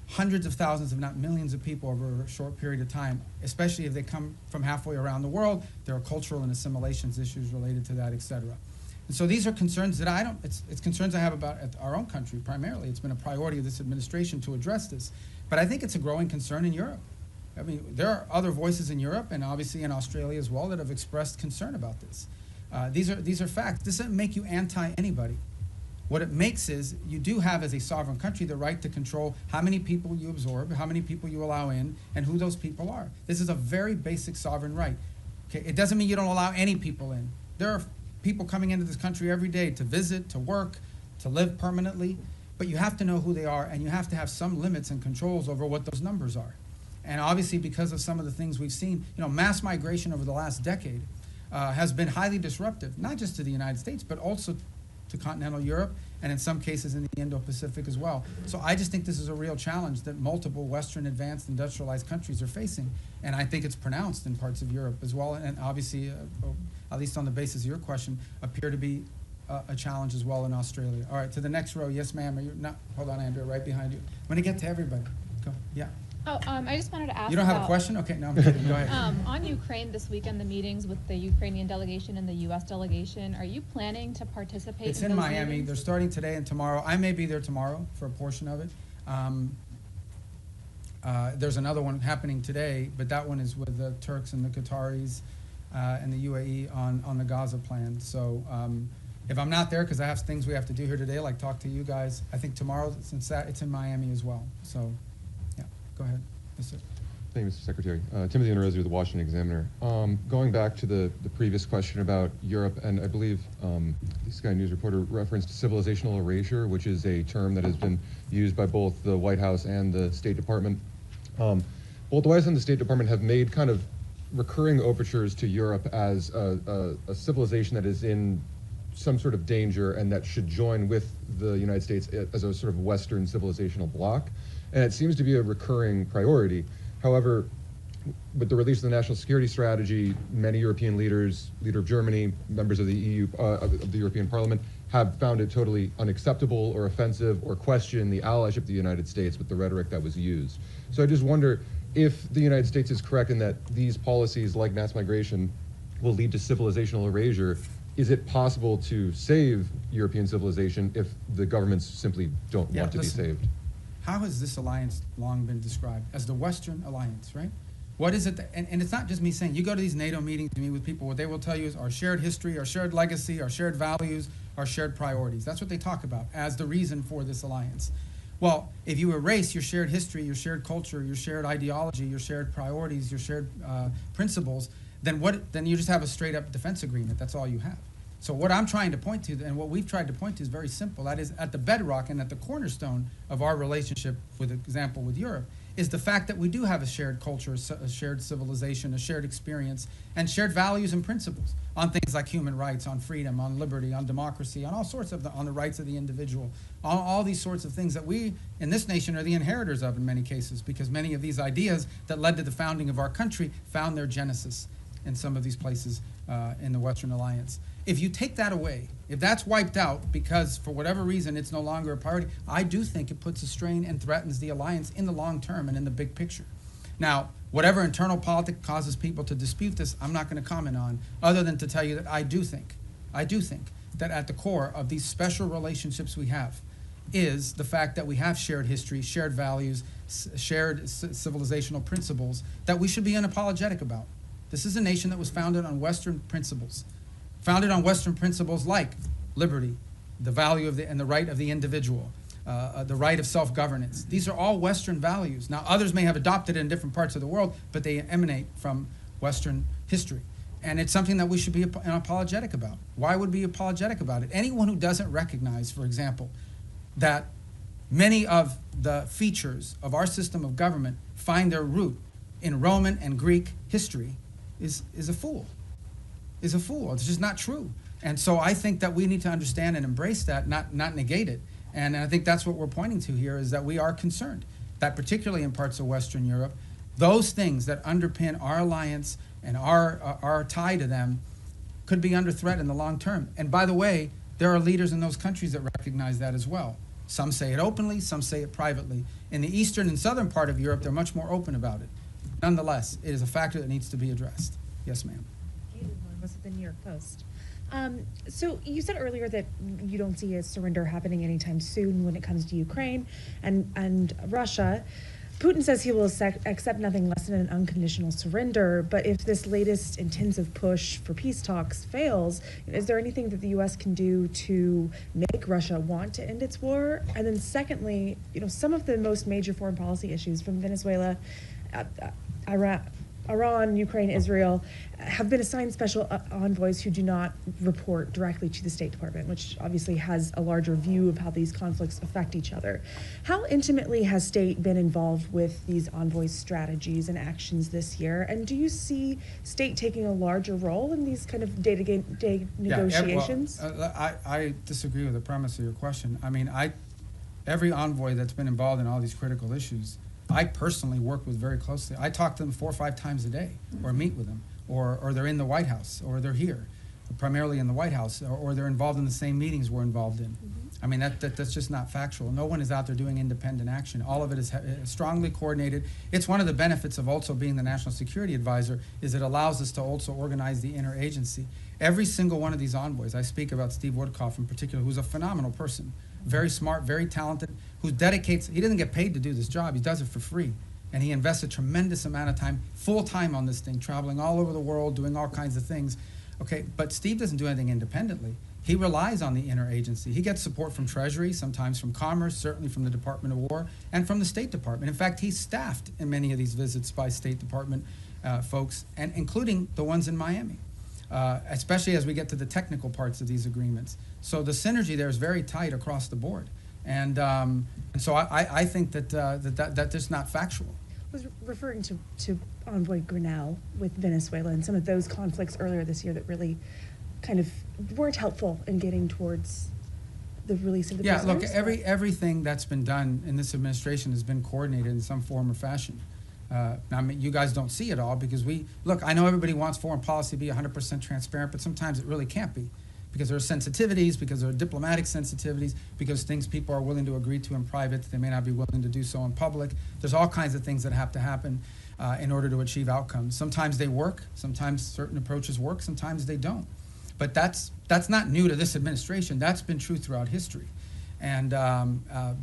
hundreds of thousands, if not millions of people over a short period of time, especially if they come from halfway around the world. There are cultural and assimilations issues related to that, et cetera. And so these are concerns that it's concerns I have about our own country primarily. It's been a priority of this administration to address this. But I think it's a growing concern in Europe. There are other voices in Europe and obviously in Australia as well that have expressed concern about this. These are facts. This doesn't make you anti-anybody. What it makes is you do have, as a sovereign country, the right to control how many people you absorb, how many people you allow in, and who those people are. This is a very basic sovereign right. Okay? It doesn't mean you don't allow any people in. There are people coming into this country every day to visit, to work, to live permanently, but you have to know who they are, and you have to have some limits and controls over what those numbers are. And obviously, because of some of the things we've seen, mass migration over the last decade has been highly disruptive, not just to the United States, but also to continental Europe, and in some cases in the Indo-Pacific as well. So I just think this is a real challenge that multiple Western advanced industrialized countries are facing, and I think it's pronounced in parts of Europe as well, and obviously, at least on the basis of your question, appear to be a challenge as well in Australia. All right, to the next row. Yes, ma'am. Are you not? Hold on, Andrea, right behind you. I'm going to get to everybody. Go. Yeah. Oh, I just wanted to ask. You don't have a question? Okay, no, I'm kidding. Go ahead. On Ukraine this weekend, the meetings with the Ukrainian delegation and the U.S. delegation, are you planning to participate It's in in those Miami. meetings? They're starting today and tomorrow. I may be there tomorrow for a portion of it. There's another one happening today, but that one is with the Turks and the Qataris and the UAE on the Gaza plan. So if I'm not there, because I have things we have to do here today, like talk to you guys, I think tomorrow, since that, it's in Miami as well. So, yeah, go ahead. Yes, sir. Thank you, Mr. Secretary. Timothy Interozzi with the Washington Examiner. Going back to the previous question about Europe, and I believe the Sky News reporter referenced civilizational erasure, which is a term that has been used by both the White House and the State Department. Both the White House and the State Department have made kind of recurring overtures to Europe as a civilization that is in some sort of danger and that should join with the United States as a sort of Western civilizational bloc. And it seems to be a recurring priority. However, with the release of the National Security Strategy, many European leaders, leader of Germany, members of the EU, of the European Parliament, have found it totally unacceptable or offensive or question the allyship of the United States with the rhetoric that was used. So I just wonder if the United States is correct in that these policies, like mass migration, will lead to civilizational erasure. Is it possible to save European civilization if the governments simply don't want to be saved? How has this alliance long been described? As the Western alliance, right? What is it that, and it's not just me saying, you go to these NATO meetings, you meet with people, what they will tell you is our shared history, our shared legacy, our shared values, our shared priorities. That's what they talk about as the reason for this alliance. Well, if you erase your shared history, your shared culture, your shared ideology, your shared priorities, your shared principles, then you just have a straight up defense agreement. That's all you have. So what I'm trying to point to, and what we've tried to point to, is very simple. That is, at the bedrock and at the cornerstone of our relationship, with example with Europe, is the fact that we do have a shared culture, a shared civilization, a shared experience, and shared values and principles on things like human rights, on freedom, on liberty, on democracy, on all sorts of on the rights of the individual, on all these sorts of things that we in this nation are the inheritors of in many cases, because many of these ideas that led to the founding of our country found their genesis in some of these places in the Western Alliance. If you take that away, if that's wiped out because for whatever reason it's no longer a priority, I do think it puts a strain and threatens the alliance in the long term and in the big picture. Now, whatever internal politics causes people to dispute this, I'm not going to comment on, other than to tell you that I do think that at the core of these special relationships we have is the fact that we have shared history, shared values, shared civilizational principles that we should be unapologetic about. This is a nation that was founded on Western principles. Founded on Western principles like liberty, the value of and the right of the individual, the right of self-governance. These are all Western values. Now, others may have adopted it in different parts of the world, but they emanate from Western history. And it's something that we should be unapologetic about. Why would we be apologetic about it? Anyone who doesn't recognize, for example, that many of the features of our system of government find their root in Roman and Greek history is a fool. Is a fool. It's just not true. And so I think that we need to understand and embrace that, not negate it. And I think that's what we're pointing to here, is that we are concerned that particularly in parts of Western Europe, those things that underpin our alliance and our tie to them could be under threat in the long term. And by the way, there are leaders in those countries that recognize that as well. Some say it openly, some say it privately. In the eastern and southern part of Europe, they're much more open about it. Nonetheless, it is a factor that needs to be addressed. Yes, ma'am. Was at the New York Post. So you said earlier that you don't see a surrender happening anytime soon when it comes to Ukraine and Russia. Putin says he will accept nothing less than an unconditional surrender, but if this latest intensive push for peace talks fails, is there anything that the U.S. can do to make Russia want to end its war? And then secondly, some of the most major foreign policy issues from Venezuela, Iran, Ukraine, Israel, have been assigned special envoys who do not report directly to the State Department, which obviously has a larger view of how these conflicts affect each other. How intimately has State been involved with these envoys' strategies and actions this year? And do you see State taking a larger role in these kind of day-to-day negotiations? I disagree with the premise of your question. I mean, every envoy that's been involved in all these critical issues, I personally work with very closely. I talk to them 4 or 5 times a day, or meet with them, or they're in the White House, or they're here, primarily in the White House, or they're involved in the same meetings we're involved in. I mean, that's just not factual. No one is out there doing independent action. All of it is strongly coordinated. It's one of the benefits of also being the National Security Advisor, is it allows us to also organize the interagency. Every single one of these envoys, I speak about Steve Woodcock in particular, who's a phenomenal person, very smart, very talented, who dedicates, he doesn't get paid to do this job, he does it for free. And he invests a tremendous amount of time, full time on this thing, traveling all over the world, doing all kinds of things. Okay, but Steve doesn't do anything independently. He relies on the interagency. He gets support from Treasury, sometimes from Commerce, certainly from the Department of War, and from the State Department. In fact, he's staffed in many of these visits by State Department folks, and including the ones in Miami, especially as we get to the technical parts of these agreements. So the synergy there is very tight across the board. And so I think that's just not factual. I was referring to Envoy Grinnell with Venezuela and some of those conflicts earlier this year that really kind of weren't helpful in getting towards the release of the prisoners. Yeah, look, everything that's been done in this administration has been coordinated in some form or fashion. Now, I mean, you guys don't see it all because look, I know everybody wants foreign policy to be 100% transparent, but sometimes it really can't be, because there are sensitivities, because there are diplomatic sensitivities, because things people are willing to agree to in private, they may not be willing to do so in public. There's all kinds of things that have to happen in order to achieve outcomes. Sometimes they work, sometimes certain approaches work, sometimes they don't. But that's not new to this administration. That's been true throughout history. And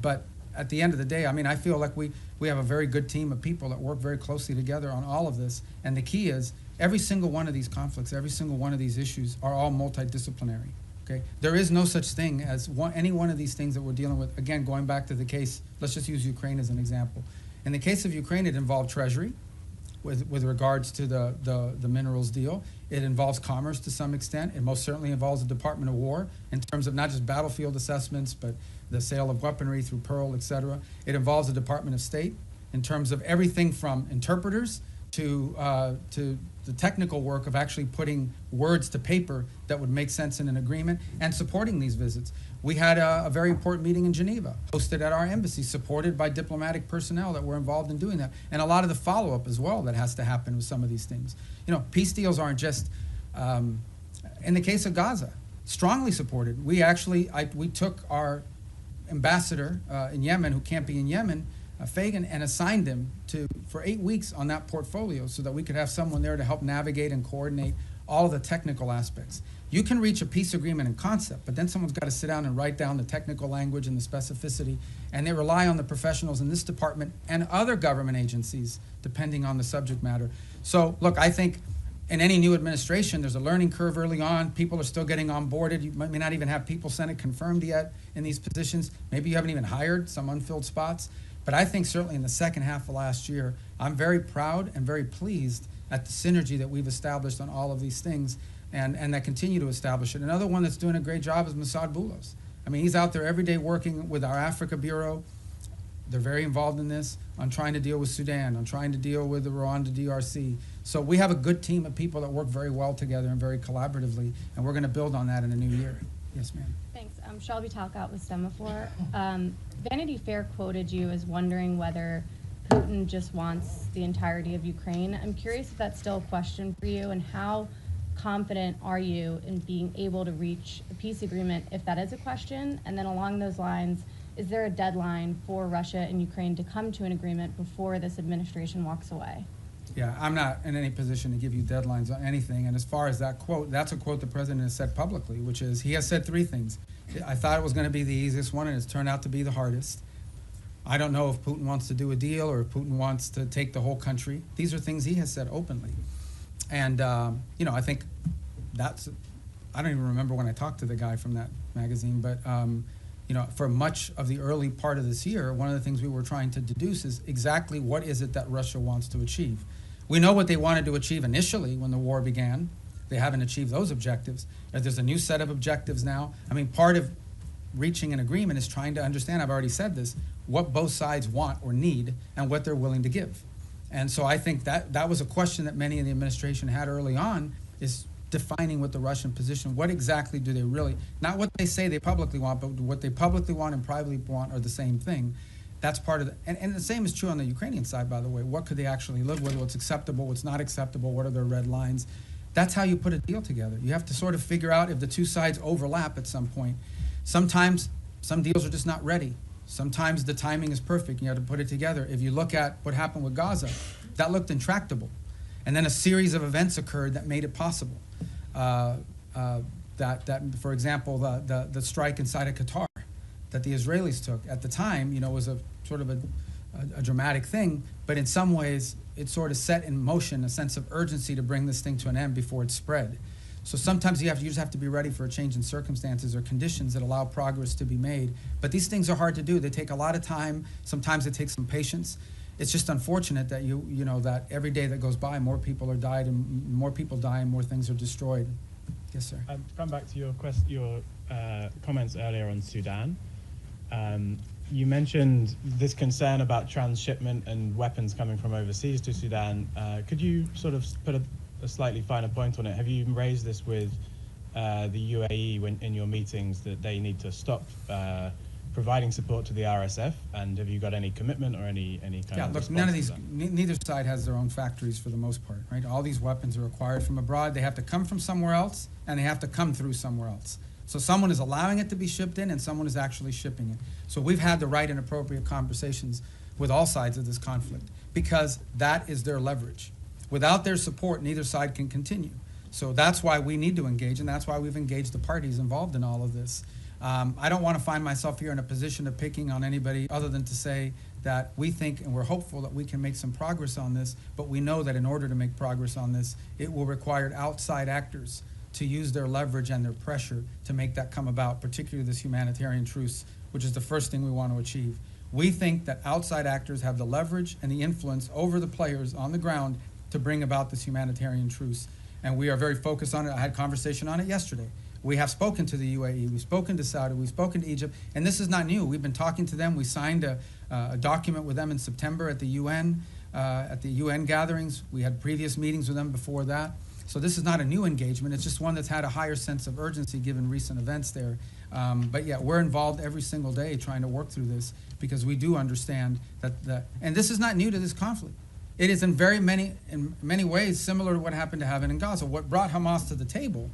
but at the end of the day, I mean, I feel like we have a very good team of people that work very closely together on all of this. And the key is every single one of these conflicts, every single one of these issues are all multidisciplinary. Okay, there is no such thing as any one of these things that we're dealing with. Again, going back to the case, let's just use Ukraine as an example. In the case of Ukraine, it involved Treasury with regards to the minerals deal. It involves Commerce to some extent. It most certainly involves the Department of War in terms of not just battlefield assessments, but the sale of weaponry through Pearl, et cetera. It involves the Department of State in terms of everything from interpreters to the technical work of actually putting words to paper that would make sense in an agreement and supporting these visits. We had a very important meeting in Geneva, hosted at our embassy, supported by diplomatic personnel that were involved in doing that, and a lot of the follow-up as well that has to happen with some of these things. You know, peace deals aren't just, in the case of Gaza, strongly supported. We actually, we took our ambassador in Yemen, who can't be in Yemen, Fagan, and assigned him for 8 weeks on that portfolio so that we could have someone there to help navigate and coordinate all of the technical aspects. You can reach a peace agreement in concept, but then someone's got to sit down and write down the technical language and the specificity, and they rely on the professionals in this department and other government agencies, depending on the subject matter. So, look, I think in any new administration, there's a learning curve early on. People are still getting onboarded. You may not even have people Senate confirmed yet in these positions. Maybe you haven't even hired some unfilled spots. But I think certainly in the second half of last year, I'm very proud and very pleased at the synergy that we've established on all of these things and that continue to establish it. Another one that's doing a great job is Mossad Boulos. I mean, he's out there every day working with our Africa Bureau. They're very involved in this, on trying to deal with Sudan, on trying to deal with the Rwanda DRC. So we have a good team of people that work very well together and very collaboratively, and we're going to build on that in the new year. Yes, ma'am. Thanks. Shelby Talcott with Semaphore. Vanity Fair quoted you as wondering whether Putin just wants the entirety of Ukraine. I'm curious if that's still a question for you, and how confident are you in being able to reach a peace agreement if that is a question? And then along those lines, is there a deadline for Russia and Ukraine to come to an agreement before this administration walks away? Yeah, I'm not in any position to give you deadlines on anything. And as far as that quote, that's a quote the president has said publicly, which is, he has said 3 things. I thought it was going to be the easiest one, and it's turned out to be the hardest. I don't know if Putin wants to do a deal or if Putin wants to take the whole country. These are things he has said openly. And, you know, I think that's, I don't even remember when I talked to the guy from that magazine, but, you know, for much of the early part of this year, one of the things we were trying to deduce is exactly what is it that Russia wants to achieve. We know what they wanted to achieve initially when the war began. They haven't achieved those objectives. There's a new set of objectives now. I mean, part of reaching an agreement is trying to understand, I've already said this, what both sides want or need and what they're willing to give. And so I think that was a question that many in the administration had early on, is defining what the Russian position, what exactly do they really, not what they say they publicly want, but what they publicly want and privately want are the same thing. That's part of the, and the same is true on the Ukrainian side, by the way. What could they actually live with, what's acceptable, what's not acceptable, what are their red lines? That's how you put a deal together. You have to sort of figure out if the two sides overlap at some point. Sometimes some deals are just not ready. Sometimes the timing is perfect. You have to put it together. If you look at what happened with Gaza, that looked intractable. And then a series of events occurred that made it possible. For example, the strike inside of Qatar that the Israelis took at the time, you know, was a sort of a dramatic thing, but in some ways it sort of set in motion a sense of urgency to bring this thing to an end before it spread. So sometimes you just have to be ready for a change in circumstances or conditions that allow progress to be made. But these things are hard to do. They take a lot of time. Sometimes it takes some patience. It's just unfortunate that you know that every day that goes by, more people are died and more people die and more things are destroyed. Yes, sir. To come back to your comments earlier on Sudan, you mentioned this concern about transshipment and weapons coming from overseas to Sudan. Could you sort of put a slightly finer point on it? Have you raised this with the UAE in your meetings that they need to stop providing support to the RSF? And have you got any commitment or any kind of look, response none of to these, that? neither side has their own factories for the most part, right? All these weapons are acquired from abroad. They have to come from somewhere else, and they have to come through somewhere else. So someone is allowing it to be shipped in, and someone is actually shipping it. So we've had the right and appropriate conversations with all sides of this conflict, because that is their leverage. Without their support, neither side can continue. So that's why we need to engage, and that's why we've engaged the parties involved in all of this. I don't want to find myself here in a position of picking on anybody other than to say that we think and we're hopeful that we can make some progress on this, but we know that in order to make progress on this, it will require outside actors to use their leverage and their pressure to make that come about, particularly this humanitarian truce, which is the first thing we want to achieve. We think that outside actors have the leverage and the influence over the players on the ground to bring about this humanitarian truce. And we are very focused on it. I had a conversation on it yesterday. We have spoken to the UAE, we've spoken to Saudi, we've spoken to Egypt, and this is not new. We've been talking to them. We signed a document with them in September at the UN gatherings. We had previous meetings with them before that. So this is not a new engagement. It's just one that's had a higher sense of urgency given recent events there. But yeah, we're involved every single day trying to work through this, because we do understand that and this is not new to this conflict. It is in many ways similar to what happened to happen in Gaza. What brought Hamas to the table,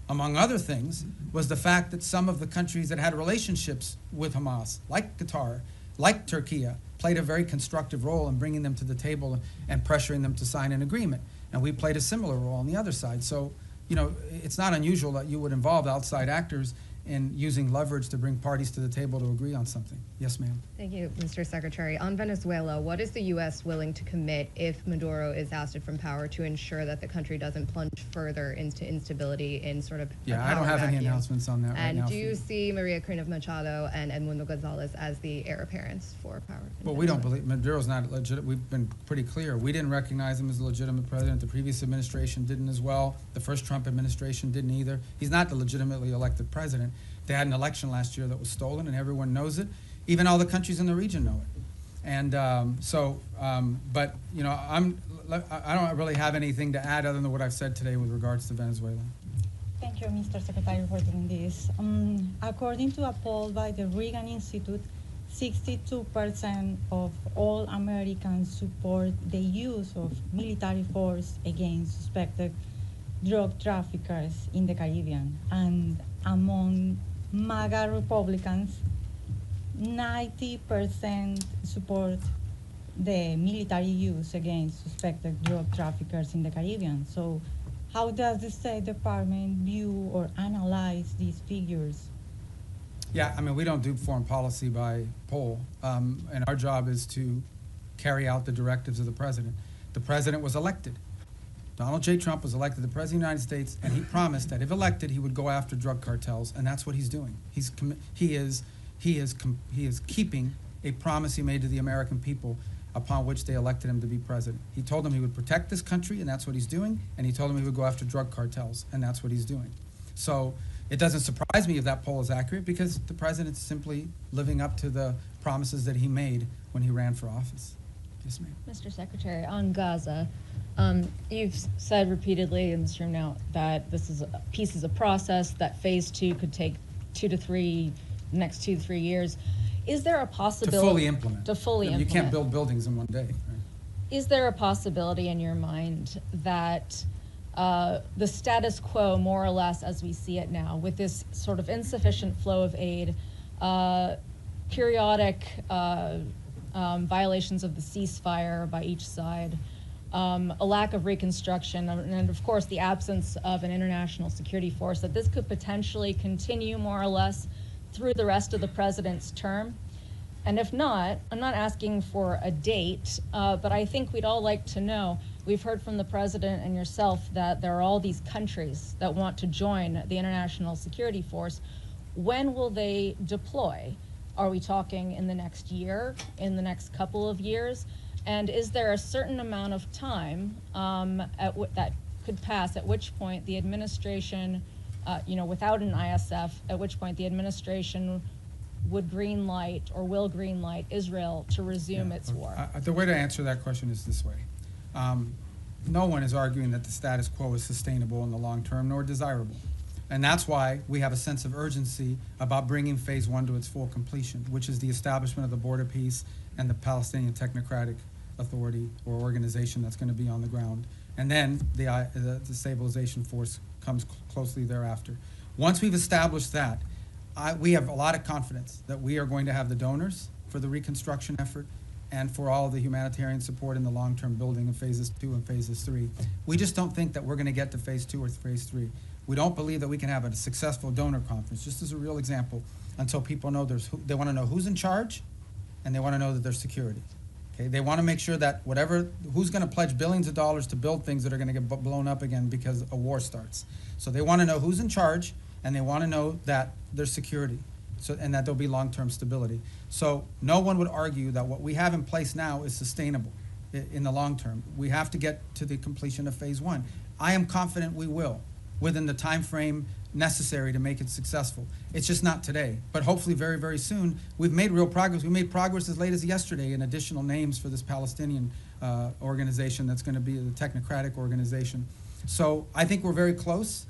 among other things, was the fact that some of the countries that had relationships with Hamas, like Qatar, like Turkey, played a very constructive role in bringing them to the table and pressuring them to sign an agreement. And we played a similar role on the other side. So, it's not unusual that you would involve outside actors in using leverage to bring parties to the table to agree on something. Yes, ma'am. Thank you, Mr. Secretary. On Venezuela, what is the U.S. willing to commit if Maduro is ousted from power to ensure that the country doesn't plunge further into instability in sort of a I don't have any vacuum? announcements on that right now. And do you see Maria Corina Machado and Edmundo Gonzalez as the heir apparents for power? Well, we don't believe Maduro's not legit. We've been pretty clear. We didn't recognize him as a legitimate president. The previous administration didn't as well. The first Trump administration didn't either. He's not the legitimately elected president. They had an election last year that was stolen, and everyone knows it. Even all the countries in the region know it. And but I don't really have anything to add other than what I've said today with regards to Venezuela. Thank you, Mr. Secretary, for doing this. According to a poll by the Reagan Institute, 62% of all Americans support the use of military force against suspected drug traffickers in the Caribbean. And among MAGA Republicans, 90% support the military use against suspected drug traffickers in the Caribbean. So how does the State Department view or analyze these figures? Yeah, I mean, we don't do foreign policy by poll, and our job is to carry out the directives of the president. The president was elected. Donald J. Trump was elected the President of the United States, and he promised that if elected, he would go after drug cartels, and that's what he's doing. He is keeping a promise he made to the American people upon which they elected him to be president. He told them he would protect this country, and that's what he's doing, and he told them he would go after drug cartels, and that's what he's doing. So it doesn't surprise me if that poll is accurate, because the president's simply living up to the promises that he made when he ran for office. Yes, ma'am. Mr. Secretary, on Gaza, you've said repeatedly in this room now that peace is a process, that phase 2 could take next 2 to 3 years. Is there a possibility to fully implement? To fully implement. You can't build buildings in one day. Right? Is there a possibility in your mind that the status quo, more or less as we see it now, with this sort of insufficient flow of aid, periodic violations of the ceasefire by each side, a lack of reconstruction, and of course the absence of an international security force, that this could potentially continue more or less through the rest of the president's term? And if not, I'm not asking for a date, but I think we'd all like to know. We've heard from the president and yourself that there are all these countries that want to join the International Security Force. When will they deploy? Are we talking in the next year, in the next couple of years? And is there a certain amount of time that could pass at which point the administration, without an ISF, at which point the administration would green light or will green light Israel to resume its war? The way to answer that question is this way. No one is arguing that the status quo is sustainable in the long term nor desirable. And that's why we have a sense of urgency about bringing phase one to its full completion, which is the establishment of the border peace and the Palestinian Technocratic Authority or organization that's going to be on the ground. And then the stabilization force comes closely thereafter. Once we've established that, we have a lot of confidence that we are going to have the donors for the reconstruction effort and for all the humanitarian support in the long-term building of phases 2 and phases 3. We just don't think that we're going to get to phase 2 or phase 3. We don't believe that we can have a successful donor conference, just as a real example, until people know they want to know who's in charge, and they want to know that there's security. Okay? They want to make sure that who's going to pledge billions of dollars to build things that are going to get blown up again because a war starts. So they want to know who's in charge, and they want to know that there's security, and that there'll be long-term stability. So no one would argue that what we have in place now is sustainable in the long term. We have to get to the completion of phase 1. I am confident we will, within the time frame necessary to make it successful. It's just not today, but hopefully very, very soon. We've made real progress. We made progress as late as yesterday in additional names for this Palestinian organization that's going to be the technocratic organization. So I think we're very close.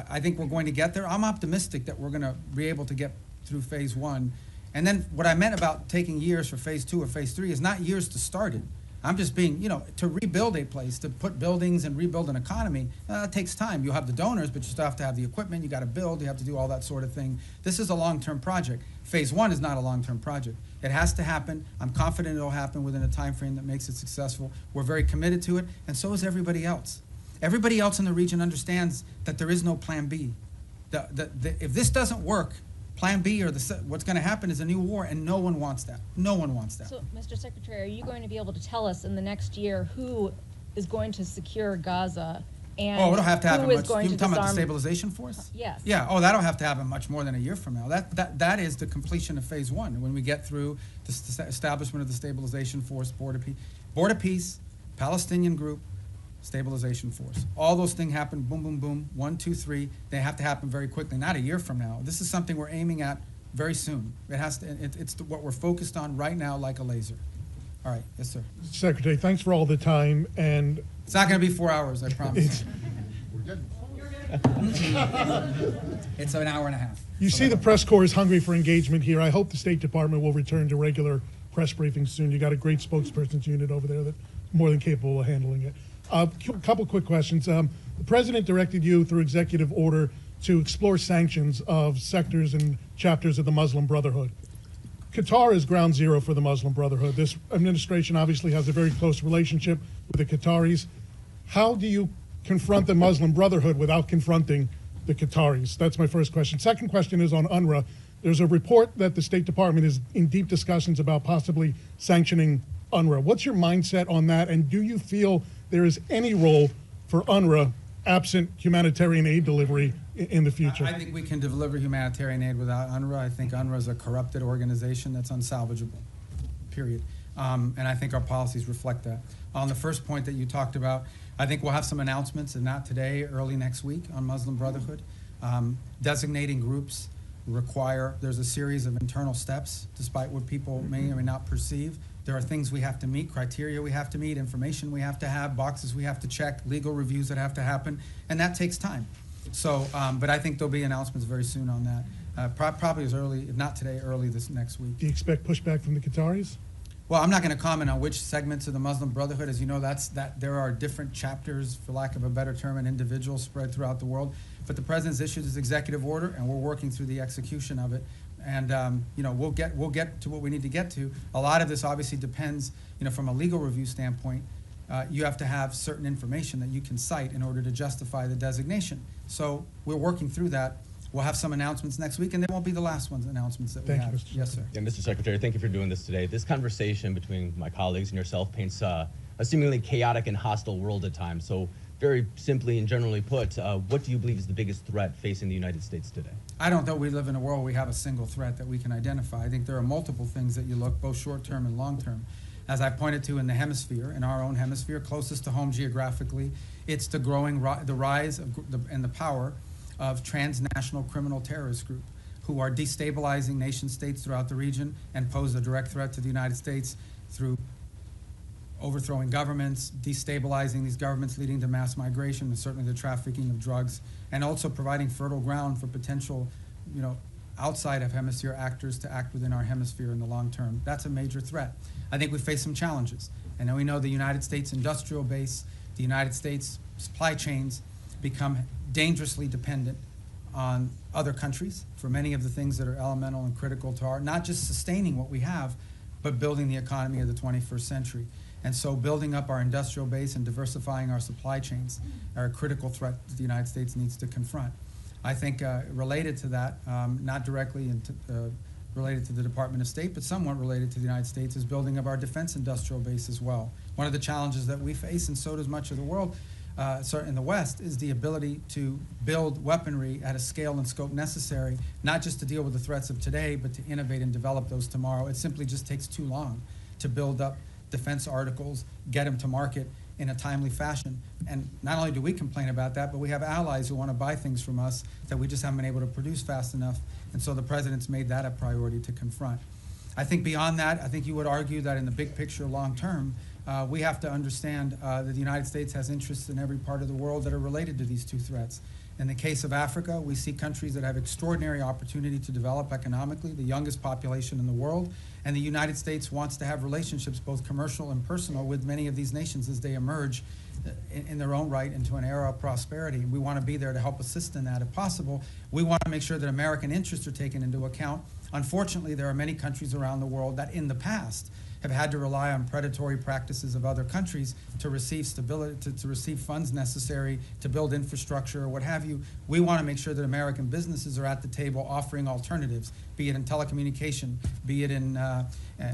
I think we're going to get there. I'm optimistic that we're going to be able to get through phase 1. And then what I meant about taking years for phase 2 or phase 3 is not years to start it. I'm just being, to rebuild a place, to put buildings and rebuild an economy, it takes time. You have the donors, but you still have to have the equipment. You got to build. You have to do all that sort of thing. This is a long-term project. Phase 1 is not a long-term project. It has to happen. I'm confident it'll happen within a time frame that makes it successful. We're very committed to it, and so is everybody else. Everybody else in the region understands that there is no plan B. If this doesn't work, plan B or what's going to happen is a new war, and no one wants that. No one wants that. So, Mr. Secretary, are you going to be able to tell us in the next year who is going to secure Gaza and it'll have to happen who is much. going You're to talking disarm? about the stabilization force? Yes. Yeah. That'll have to happen much more than a year from now. That is the completion of phase 1. When we get through the establishment of the stabilization force, border peace, Palestinian group, stabilization force. All those things happen, boom, boom, boom, 1, 2, 3. They have to happen very quickly, not a year from now. This is something we're aiming at very soon. It has to. It's what we're focused on right now, like a laser. All right, yes, sir. Secretary, thanks for all the time, and it's not going to be 4 hours, I promise. It's an hour and a half. You see, the press corps is hungry for engagement here. I hope the State Department will return to regular press briefings soon. You got a great spokesperson's unit over there that's more than capable of handling it. A couple quick questions. The president directed you through executive order to explore sanctions of sectors and chapters of the Muslim Brotherhood. Qatar is ground zero for the Muslim Brotherhood. This administration obviously has a very close relationship with the Qataris. How do you confront the Muslim Brotherhood without confronting the Qataris? That's my first question. Second question is on UNRWA. There's a report that the State Department is in deep discussions about possibly sanctioning UNRWA. What's your mindset on that, and do you feel there is any role for UNRWA absent humanitarian aid delivery in the future? I think we can deliver humanitarian aid without UNRWA. I think UNRWA is a corrupted organization that's unsalvageable, period. And I think our policies reflect that. On the first point that you talked about, I think we'll have some announcements, and not today, early next week, on Muslim Brotherhood. Designating groups there's a series of internal steps, despite what people may or may not perceive. There are things we have to meet, criteria we have to meet, information we have to have, boxes we have to check, legal reviews that have to happen, and that takes time. So, but I think there'll be announcements very soon on that, probably as early, if not today, early this next week. Do you expect pushback from the Qataris? Well, I'm not going to comment on which segments of the Muslim Brotherhood. As you know, there are different chapters, for lack of a better term, and individuals spread throughout the world. But the president's issued his executive order, and we're working through the execution of it. And we'll get to what we need to get to. A lot of this obviously depends, from a legal review standpoint. You have to have certain information that you can cite in order to justify the designation. So we're working through that. We'll have some announcements next week, and they won't be the last announcements that we Thank you, have. Mr. Yes, sir. Yeah, Mr. Secretary, thank you for doing this today. This conversation between my colleagues and yourself paints a seemingly chaotic and hostile world at times. So very simply and generally put, what do you believe is the biggest threat facing the United States today? I don't think we live in a world where we have a single threat that we can identify. I think there are multiple things that you look, both short-term and long-term. As I pointed to in the hemisphere, in our own hemisphere, closest to home geographically, it's the growing, the rise of and the power of transnational criminal terrorist group who are destabilizing nation states throughout the region and pose a direct threat to the United States through overthrowing governments, destabilizing these governments, leading to mass migration, and certainly the trafficking of drugs, and also providing fertile ground for potential, outside of hemisphere actors to act within our hemisphere in the long term. That's a major threat. I think we face some challenges. And then we know the United States industrial base, the United States supply chains become dangerously dependent on other countries for many of the things that are elemental and critical to our, not just sustaining what we have, but building the economy of the 21st century. And so building up our industrial base and diversifying our supply chains are a critical threat that the United States needs to confront. I think related to that, not directly related to the Department of State, but somewhat related to the United States, is building up our defense industrial base as well. One of the challenges that we face, and so does much of the world, in the West, is the ability to build weaponry at a scale and scope necessary, not just to deal with the threats of today, but to innovate and develop those tomorrow. It simply just takes too long to build up defense articles, get them to market in a timely fashion. And not only do we complain about that, but we have allies who want to buy things from us that we just haven't been able to produce fast enough. And so the president's made that a priority to confront. I think beyond that, I think you would argue that in the big picture, long term, we have to understand that the United States has interests in every part of the world that are related to these two threats. In the case of Africa, we see countries that have extraordinary opportunity to develop economically, the youngest population in the world, and the United States wants to have relationships, both commercial and personal, with many of these nations as they emerge in their own right into an era of prosperity. We want to be there to help assist in that if possible. We want to make sure that American interests are taken into account. Unfortunately, there are many countries around the world that in the past have had to rely on predatory practices of other countries to receive stability, to receive funds necessary to build infrastructure or what have you. We want to make sure that American businesses are at the table offering alternatives, be it in telecommunication, be it in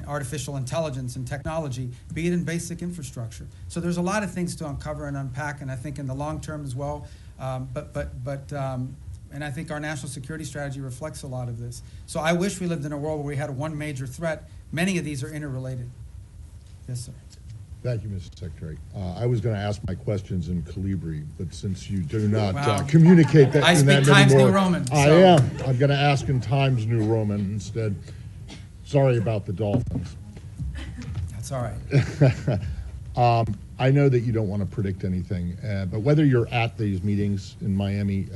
artificial intelligence and technology, be it in basic infrastructure. So there's a lot of things to uncover and unpack, and I think in the long term as well. And I think our national security strategy reflects a lot of this. So I wish we lived in a world where we had one major threat. Many of these are interrelated. Yes, sir. Thank you, Mr. Secretary. I was going to ask my questions in Calibri, but since you do not Wow. Communicate that I in speak that Times anymore, New Roman. I so- am. I'm going to ask in Times New Roman instead. Sorry about the Dolphins. That's all right. I know that you don't want to predict anything, but whether you're at these meetings in Miami,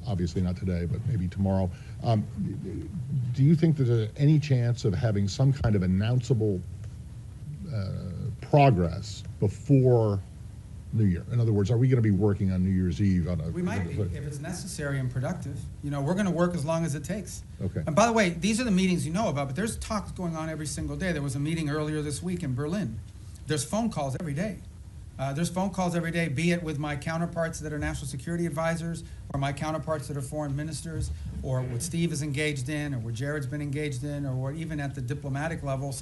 obviously not today, but maybe tomorrow, do you think there's any chance of having some kind of announceable progress before New Year? In other words, are we going to be working on New Year's Eve? We might be, if it's necessary and productive. We're going to work as long as it takes. Okay. And by the way, these are the meetings you know about, but there's talks going on every single day. There was a meeting earlier this week in Berlin. There's phone calls every day. There's phone calls every day, be it with my counterparts that are national security advisors, or my counterparts that are foreign ministers, or what Steve is engaged in, or what Jared's been engaged in, or what even at the diplomatic level,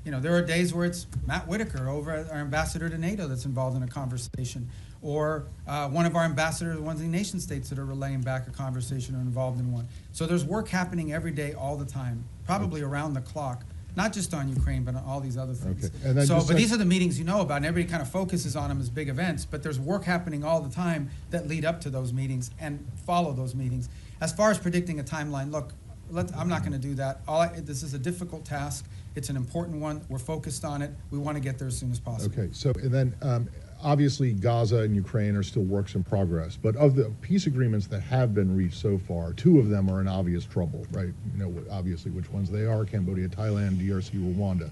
there are days where it's Matt Whitaker, our ambassador to NATO, that's involved in a conversation, or one of our ambassadors, one of the nation states that are relaying back a conversation or involved in one. So there's work happening every day, all the time, probably around the clock. Not just on Ukraine, but on all these other things. Okay. And then But these are the meetings you know about, and everybody kind of focuses on them as big events, but there's work happening all the time that lead up to those meetings and follow those meetings. As far as predicting a timeline, look, I'm not going to do that. This is a difficult task. It's an important one. We're focused on it. We want to get there as soon as possible. Okay, so and then obviously Gaza and Ukraine are still works in progress, but of the peace agreements that have been reached so far, two of them are in obvious trouble, right? Obviously which ones they are: Cambodia, Thailand, DRC, Rwanda.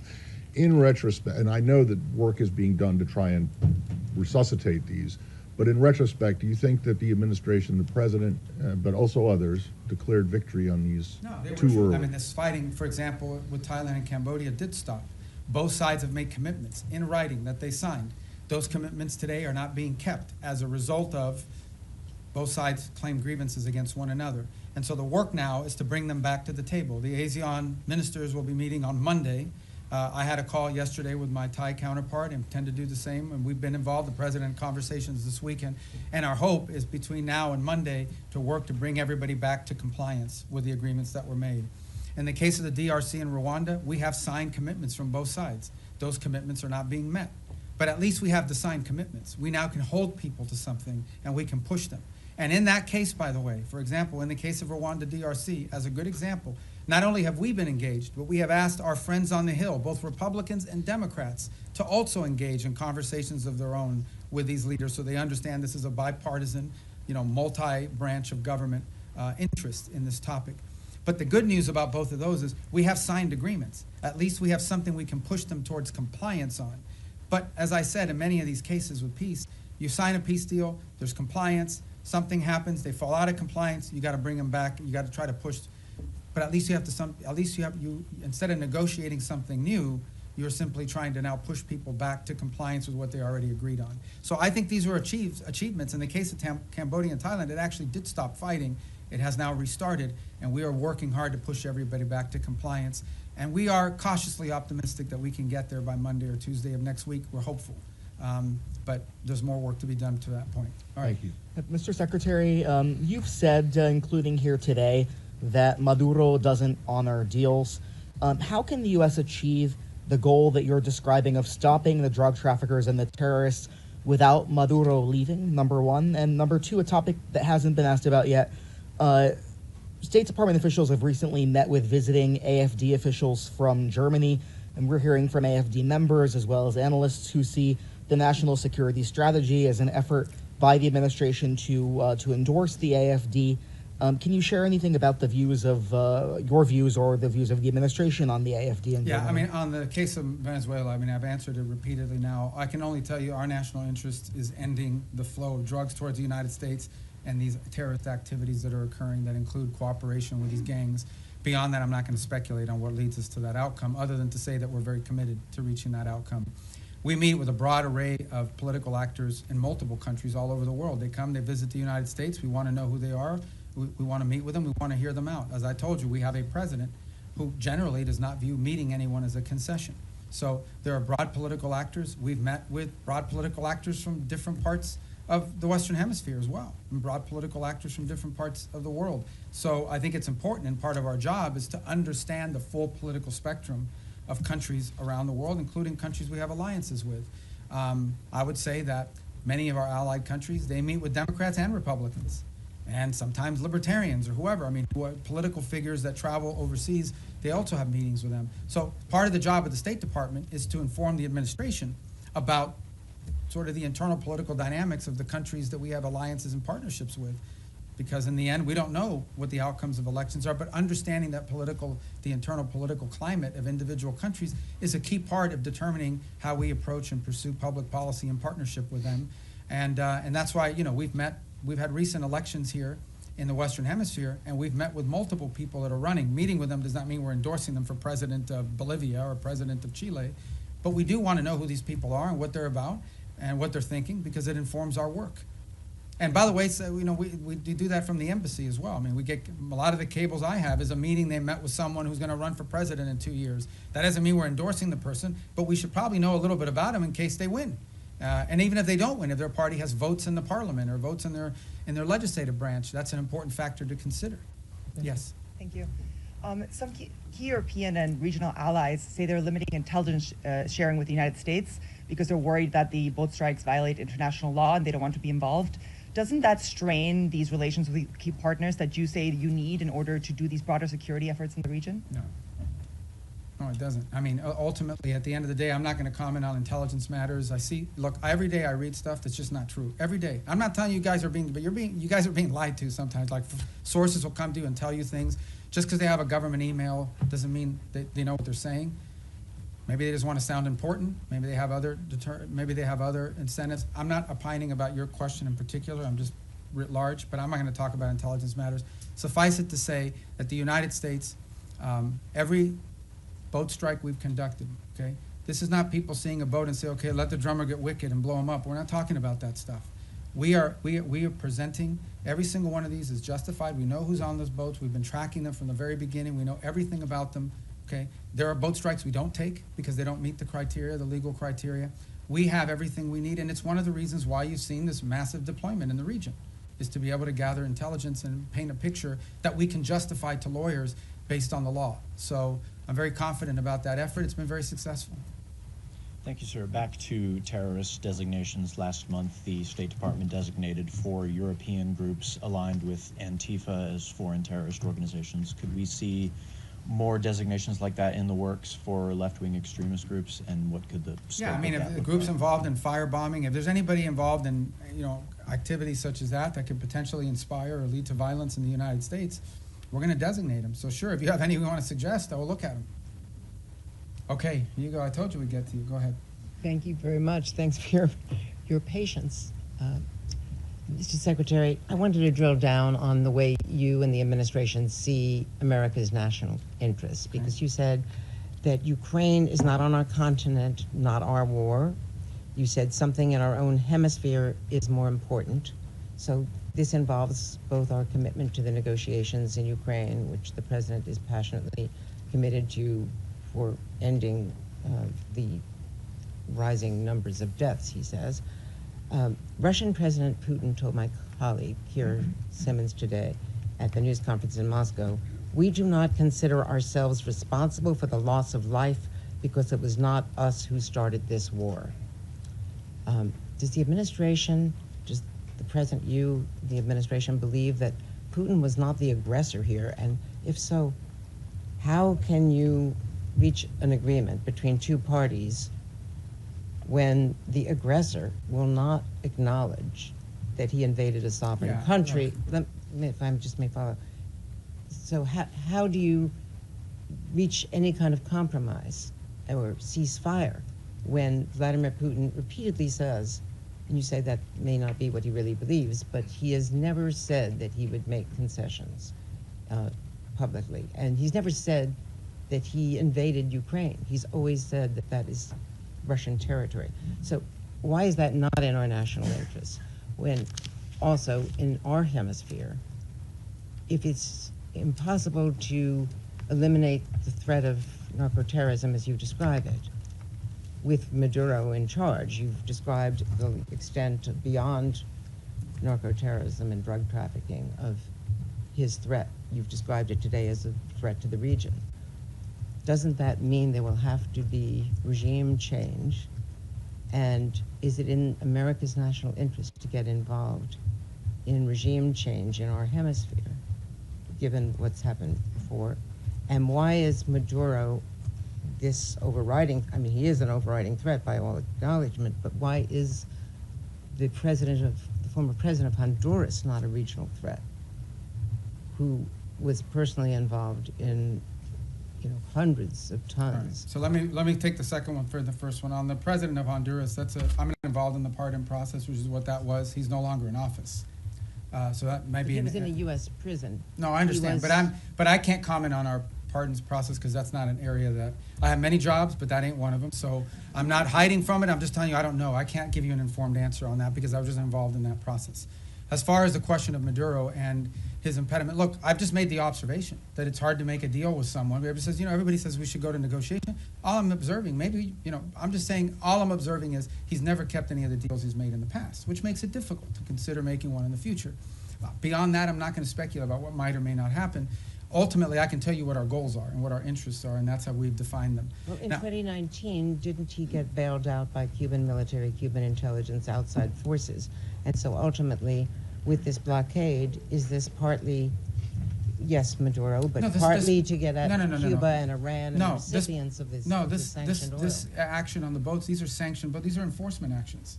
In retrospect, and I know that work is being done to try and resuscitate these, but in retrospect, do you think that the administration, the president, but also others, declared victory on these too early? I mean, this fighting, for example, with Thailand and Cambodia did stop. Both sides have made commitments in writing that they signed. Those commitments today are not being kept as a result of Both sides claim grievances against one another. And so the work now is to bring them back to the table. The ASEAN ministers will be meeting on Monday. I had a call yesterday with my Thai counterpart and intend to do the same, and we've been involved in president conversations this weekend. And our hope is between now and Monday to work to bring everybody back to compliance with the agreements that were made. In the case of the DRC and Rwanda, we have signed commitments from both sides. Those commitments are not being met. But at least we have the signed commitments. We now can hold people to something and we can push them. And in that case, by the way, for example, in the case of Rwanda DRC, as a good example, not only have we been engaged, but we have asked our friends on the Hill, both Republicans and Democrats, to also engage in conversations of their own with these leaders so they understand this is a bipartisan, multi-branch of government interest in this topic. But the good news about both of those is we have signed agreements. At least we have something we can push them towards compliance on. But as I said, in many of these cases with peace, you sign a peace deal, there's compliance, something happens, they fall out of compliance, you got to bring them back, you got to try to push. But at least instead of negotiating something new, you're simply trying to now push people back to compliance with what they already agreed on. So I think these were achievements. In the case of Cambodia and Thailand, it actually did stop fighting. It has now restarted, and we are working hard to push everybody back to compliance. And we are cautiously optimistic that we can get there by Monday or Tuesday of next week. We're hopeful. But there's more work to be done to that point. All right. Thank you. Mr. Secretary, you've said, including here today, that Maduro doesn't honor deals. How can the U.S. achieve the goal that you're describing of stopping the drug traffickers and the terrorists without Maduro leaving, number one? And number two, a topic that hasn't been asked about yet, State Department officials have recently met with visiting AFD officials from Germany, and we're hearing from AFD members as well as analysts who see the national security strategy as an effort by the administration to endorse the AFD. Can you share anything about the views of your views or the views of the administration on the AFD in Germany? Yeah, I mean, on the case of Venezuela, I mean, I've answered it repeatedly now. I can only tell you our national interest is ending the flow of drugs towards the United States and these terrorist activities that are occurring that include cooperation with these gangs. Beyond that, I'm not going to speculate on what leads us to that outcome, other than to say that we're very committed to reaching that outcome. We meet with a broad array of political actors in multiple countries all over the world. They come, they visit the United States. We want to know who they are. We want to meet with them. We want to hear them out. As I told you, we have a president who generally does not view meeting anyone as a concession. So there are broad political actors. We've met with broad political actors from different parts of the Western Hemisphere as well, and broad political actors from different parts of the world. So I think it's important, and part of our job is to understand the full political spectrum of countries around the world, including countries we have alliances with. I would say that many of our allied countries, they meet with Democrats and Republicans, and sometimes libertarians or whoever. I mean, political figures that travel overseas, they also have meetings with them. So part of the job of the State Department is to inform the administration about sort of the internal political dynamics of the countries that we have alliances and partnerships with. Because in the end, we don't know what the outcomes of elections are, but understanding that the internal political climate of individual countries is a key part of determining how we approach and pursue public policy in partnership with them. And that's why, we've had recent elections here in the Western Hemisphere, and we've met with multiple people that are running. Meeting with them does not mean we're endorsing them for president of Bolivia or president of Chile, but we do want to know who these people are and what they're about and what they're thinking, because it informs our work. And by the way, so, we do that from the embassy as well. I mean, we get a lot of the cables I have is a meeting they met with someone who's going to run for president in 2 years. That doesn't mean we're endorsing the person, but we should probably know a little bit about them in case they win. And even if they don't win, if their party has votes in the parliament or votes in their legislative branch, that's an important factor to consider. Yes. Thank you. Some key European and regional allies say they're limiting intelligence sharing with the United States because they're worried that the boat strikes violate international law and they don't want to be involved. Doesn't that strain these relations with key partners that you say you need in order to do these broader security efforts in the region? No, it doesn't. I mean, ultimately, at the end of the day, I'm not going to comment on intelligence matters. Look, every day I read stuff that's just not true. Every day. I'm not telling you guys are being, but you guys are being lied to sometimes. Like, sources will come to you and tell you things. Just because they have a government email doesn't mean they know what they're saying. Maybe they just want to sound important. Maybe they have other incentives. I'm not opining about your question in particular. I'm just writ large, but I'm not going to talk about intelligence matters. Suffice it to say that the United States, every boat strike we've conducted, okay? This is not people seeing a boat and say, okay, let the drummer get wicked and blow them up. We're not talking about that stuff. We are presenting every single one of these is justified. We know who's on those boats. We've been tracking them from the very beginning. We know everything about them. Okay, there are boat strikes we don't take because they don't meet the criteria, the legal criteria. We have everything we need, and it's one of the reasons why you've seen this massive deployment in the region, is to be able to gather intelligence and paint a picture that we can justify to lawyers based on the law. So I'm very confident about that effort. It's been very successful. Thank you, sir. Back to terrorist designations. Last month, the State Department designated 4 European groups aligned with Antifa as foreign terrorist organizations. Could we see more designations like that in the works for left-wing extremist groups, and what could the scope Yeah, I mean, of if that the look group's like? involved in firebombing, if there's anybody involved in, activities such as that could potentially inspire or lead to violence in the United States, we're going to designate them. So sure, if you have any we want to suggest, I will look at them. Okay, here you go. I told you we'd get to you. Go ahead. Thank you very much. Thanks for your patience. Mr. Secretary, I wanted to drill down on the way you and the administration see America's national interests, because you said that Ukraine is not on our continent, not our war. You said something in our own hemisphere is more important. So this involves both our commitment to the negotiations in Ukraine, which the president is passionately committed to, for ending the rising numbers of deaths, he says. Russian President Putin told my colleague, Keir Simmons, today at the news conference in Moscow, "We do not consider ourselves responsible for the loss of life because it was not us who started this war." Does the administration, does the President, you, the administration, believe that Putin was not the aggressor here? And if so, how can you reach an agreement between two parties when the aggressor will not acknowledge that he invaded a sovereign country? If I just may follow. So how do you reach any kind of compromise or ceasefire when Vladimir Putin repeatedly says, and you say that may not be what he really believes, but he has never said that he would make concessions publicly. And he's never said that he invaded Ukraine. He's always said that that is Russian territory. So why is that not in our national interest? When also in our hemisphere, if it's impossible to eliminate the threat of narco-terrorism as you describe it, with Maduro in charge, you've described the extent beyond narco-terrorism and drug trafficking of his threat. You've described it today as a threat to the region. Doesn't that mean there will have to be regime change? And is it in America's national interest to get involved in regime change in our hemisphere, given what's happened before? And why is Maduro this overriding, I mean, he is an overriding threat by all acknowledgement, but why is the former president of Honduras not a regional threat, who was personally involved in hundreds of tons? Right. So let me take the second one for the first one. On the president of Honduras, I'm involved in the pardon process, which is what that was. He's no longer in office. So that might be. He was in a U.S. prison. No, I understand, but I can't comment on our pardons process because that's not an area that I have many jobs, but that ain't one of them. So I'm not hiding from it. I'm just telling you I don't know. I can't give you an informed answer on that because I was just involved in that process. As far as the question of Maduro and his impediment, look, I've just made the observation that it's hard to make a deal with someone. Everybody says we should go to negotiation. All I'm observing, I'm just saying all I'm observing is he's never kept any of the deals he's made in the past, which makes it difficult to consider making one in the future. Beyond that, I'm not going to speculate about what might or may not happen. Ultimately, I can tell you what our goals are and what our interests are, and that's how we've defined them. Well, in 2019, didn't he get bailed out by Cuban military, Cuban intelligence, outside forces? And so ultimately, with this blockade, is this partly, yes, Maduro, but partly to get at Cuba and Iran and the recipients of this sanctioned oil? This action on the boats, these are sanctioned, but these are enforcement actions.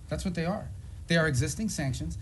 That's what they are. They are existing sanctions,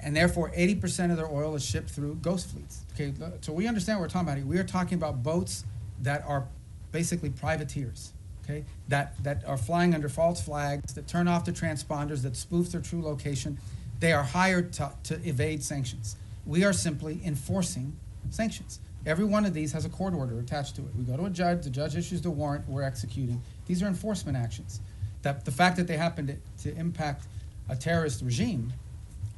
and therefore 80% of their oil is shipped through ghost fleets. Okay, so we understand what we're talking about here. We are talking about boats that are basically privateers, okay, that are flying under false flags, that turn off the transponders, that spoof their true location. They are hired to evade sanctions. We are simply enforcing sanctions. Every one of these has a court order attached to it. We go to a judge, the judge issues the warrant, we're executing. These are enforcement actions. The fact that they happen to impact a terrorist regime,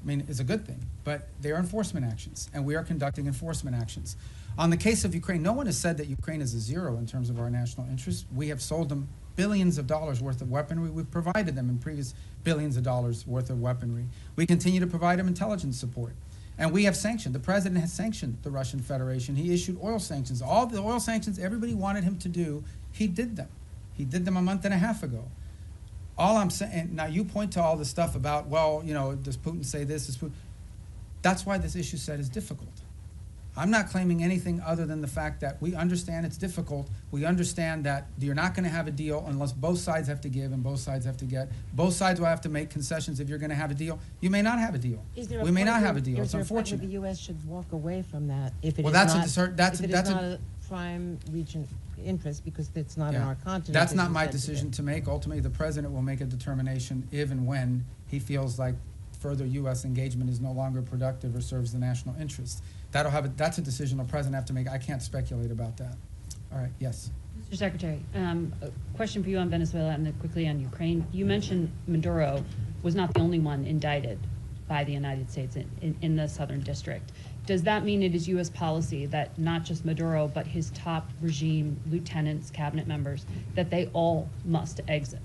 I mean, is a good thing, but they are enforcement actions, and we are conducting enforcement actions. On the case of Ukraine, no one has said that Ukraine is a zero in terms of our national interest. We have sold them billions of dollars worth of weaponry. We've provided them in previous billions of dollars worth of weaponry. We continue to provide them intelligence support. And we have sanctioned, the president has sanctioned the Russian Federation. He issued oil sanctions. All the oil sanctions everybody wanted him to do, he did them. He did them a month and a half ago. All I'm saying, now you point to all the stuff about, well, you know, does Putin say this? Does Putin? That's why this issue set is difficult. I'm not claiming anything other than the fact that we understand it's difficult. We understand that you're not going to have a deal unless both sides have to give and both sides have to get. Both sides will have to make concessions if you're going to have a deal. You may not have a deal. We may not have a deal. It's unfortunate. The U.S. should walk away from that if it well, is that's not a prime region interest because it's not in our continent. That's not my decision to make. Ultimately, the president will make a determination if and when he feels like further U.S. engagement is no longer productive or serves the national interest. That's a decision the president have to make. I can't speculate about that. All right, yes. Mr. Secretary, a question for you on Venezuela and then quickly on Ukraine. You mentioned Maduro was not the only one indicted by the United States in the Southern District. Does that mean it is U.S. policy that not just Maduro, but his top regime, lieutenants, cabinet members, that they all must exit?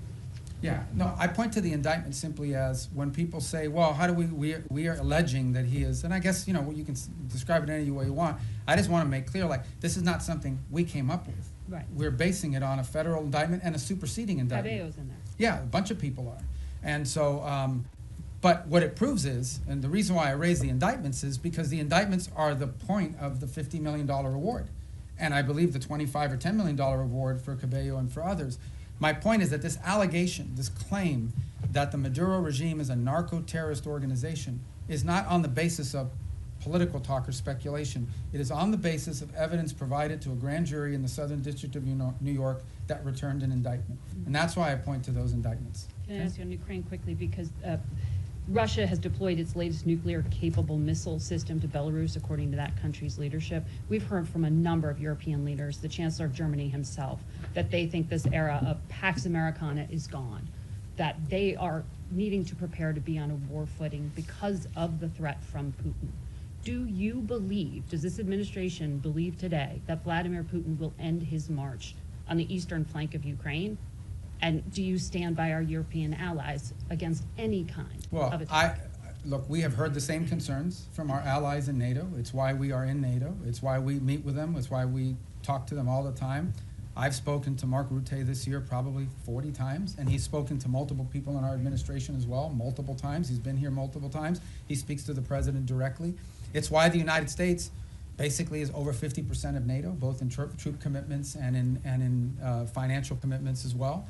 Yeah, no, I point to the indictment simply as when people say, well, how do we are alleging that he is, and I guess, you know, you can describe it any way you want. I just want to make clear, like, this is not something we came up with. Right. We're basing it on a federal indictment and a superseding indictment. Cabeo's in there. Yeah, a bunch of people are. And so, but what it proves is, and the reason why I raise the indictments is because the indictments are the point of the $50 million reward. And I believe the $25 or $10 million reward for Cabello and for others. My point is that this allegation, this claim that the Maduro regime is a narco-terrorist organization is not on the basis of political talk or speculation. It is on the basis of evidence provided to a grand jury in the Southern District of New York that returned an indictment. And that's why I point to those indictments. Can I ask you on Ukraine quickly, because Russia has deployed its latest nuclear-capable missile system to Belarus, according to that country's leadership. We've heard from a number of European leaders, the Chancellor of Germany himself, that they think this era of Pax Americana is gone, that they are needing to prepare to be on a war footing because of the threat from Putin. Do you believe, does this administration believe today that Vladimir Putin will end his march on the eastern flank of Ukraine? And do you stand by our European allies against any kind of attack? Look, we have heard the same concerns from our allies in NATO. It's why we are in NATO. It's why we meet with them. It's why we talk to them all the time. I've spoken to Mark Rutte this year probably 40 times, and he's spoken to multiple people in our administration as well, multiple times. He's been here multiple times. He speaks to the president directly. It's why the United States basically is over 50% of NATO, both in troop commitments and in financial commitments as well.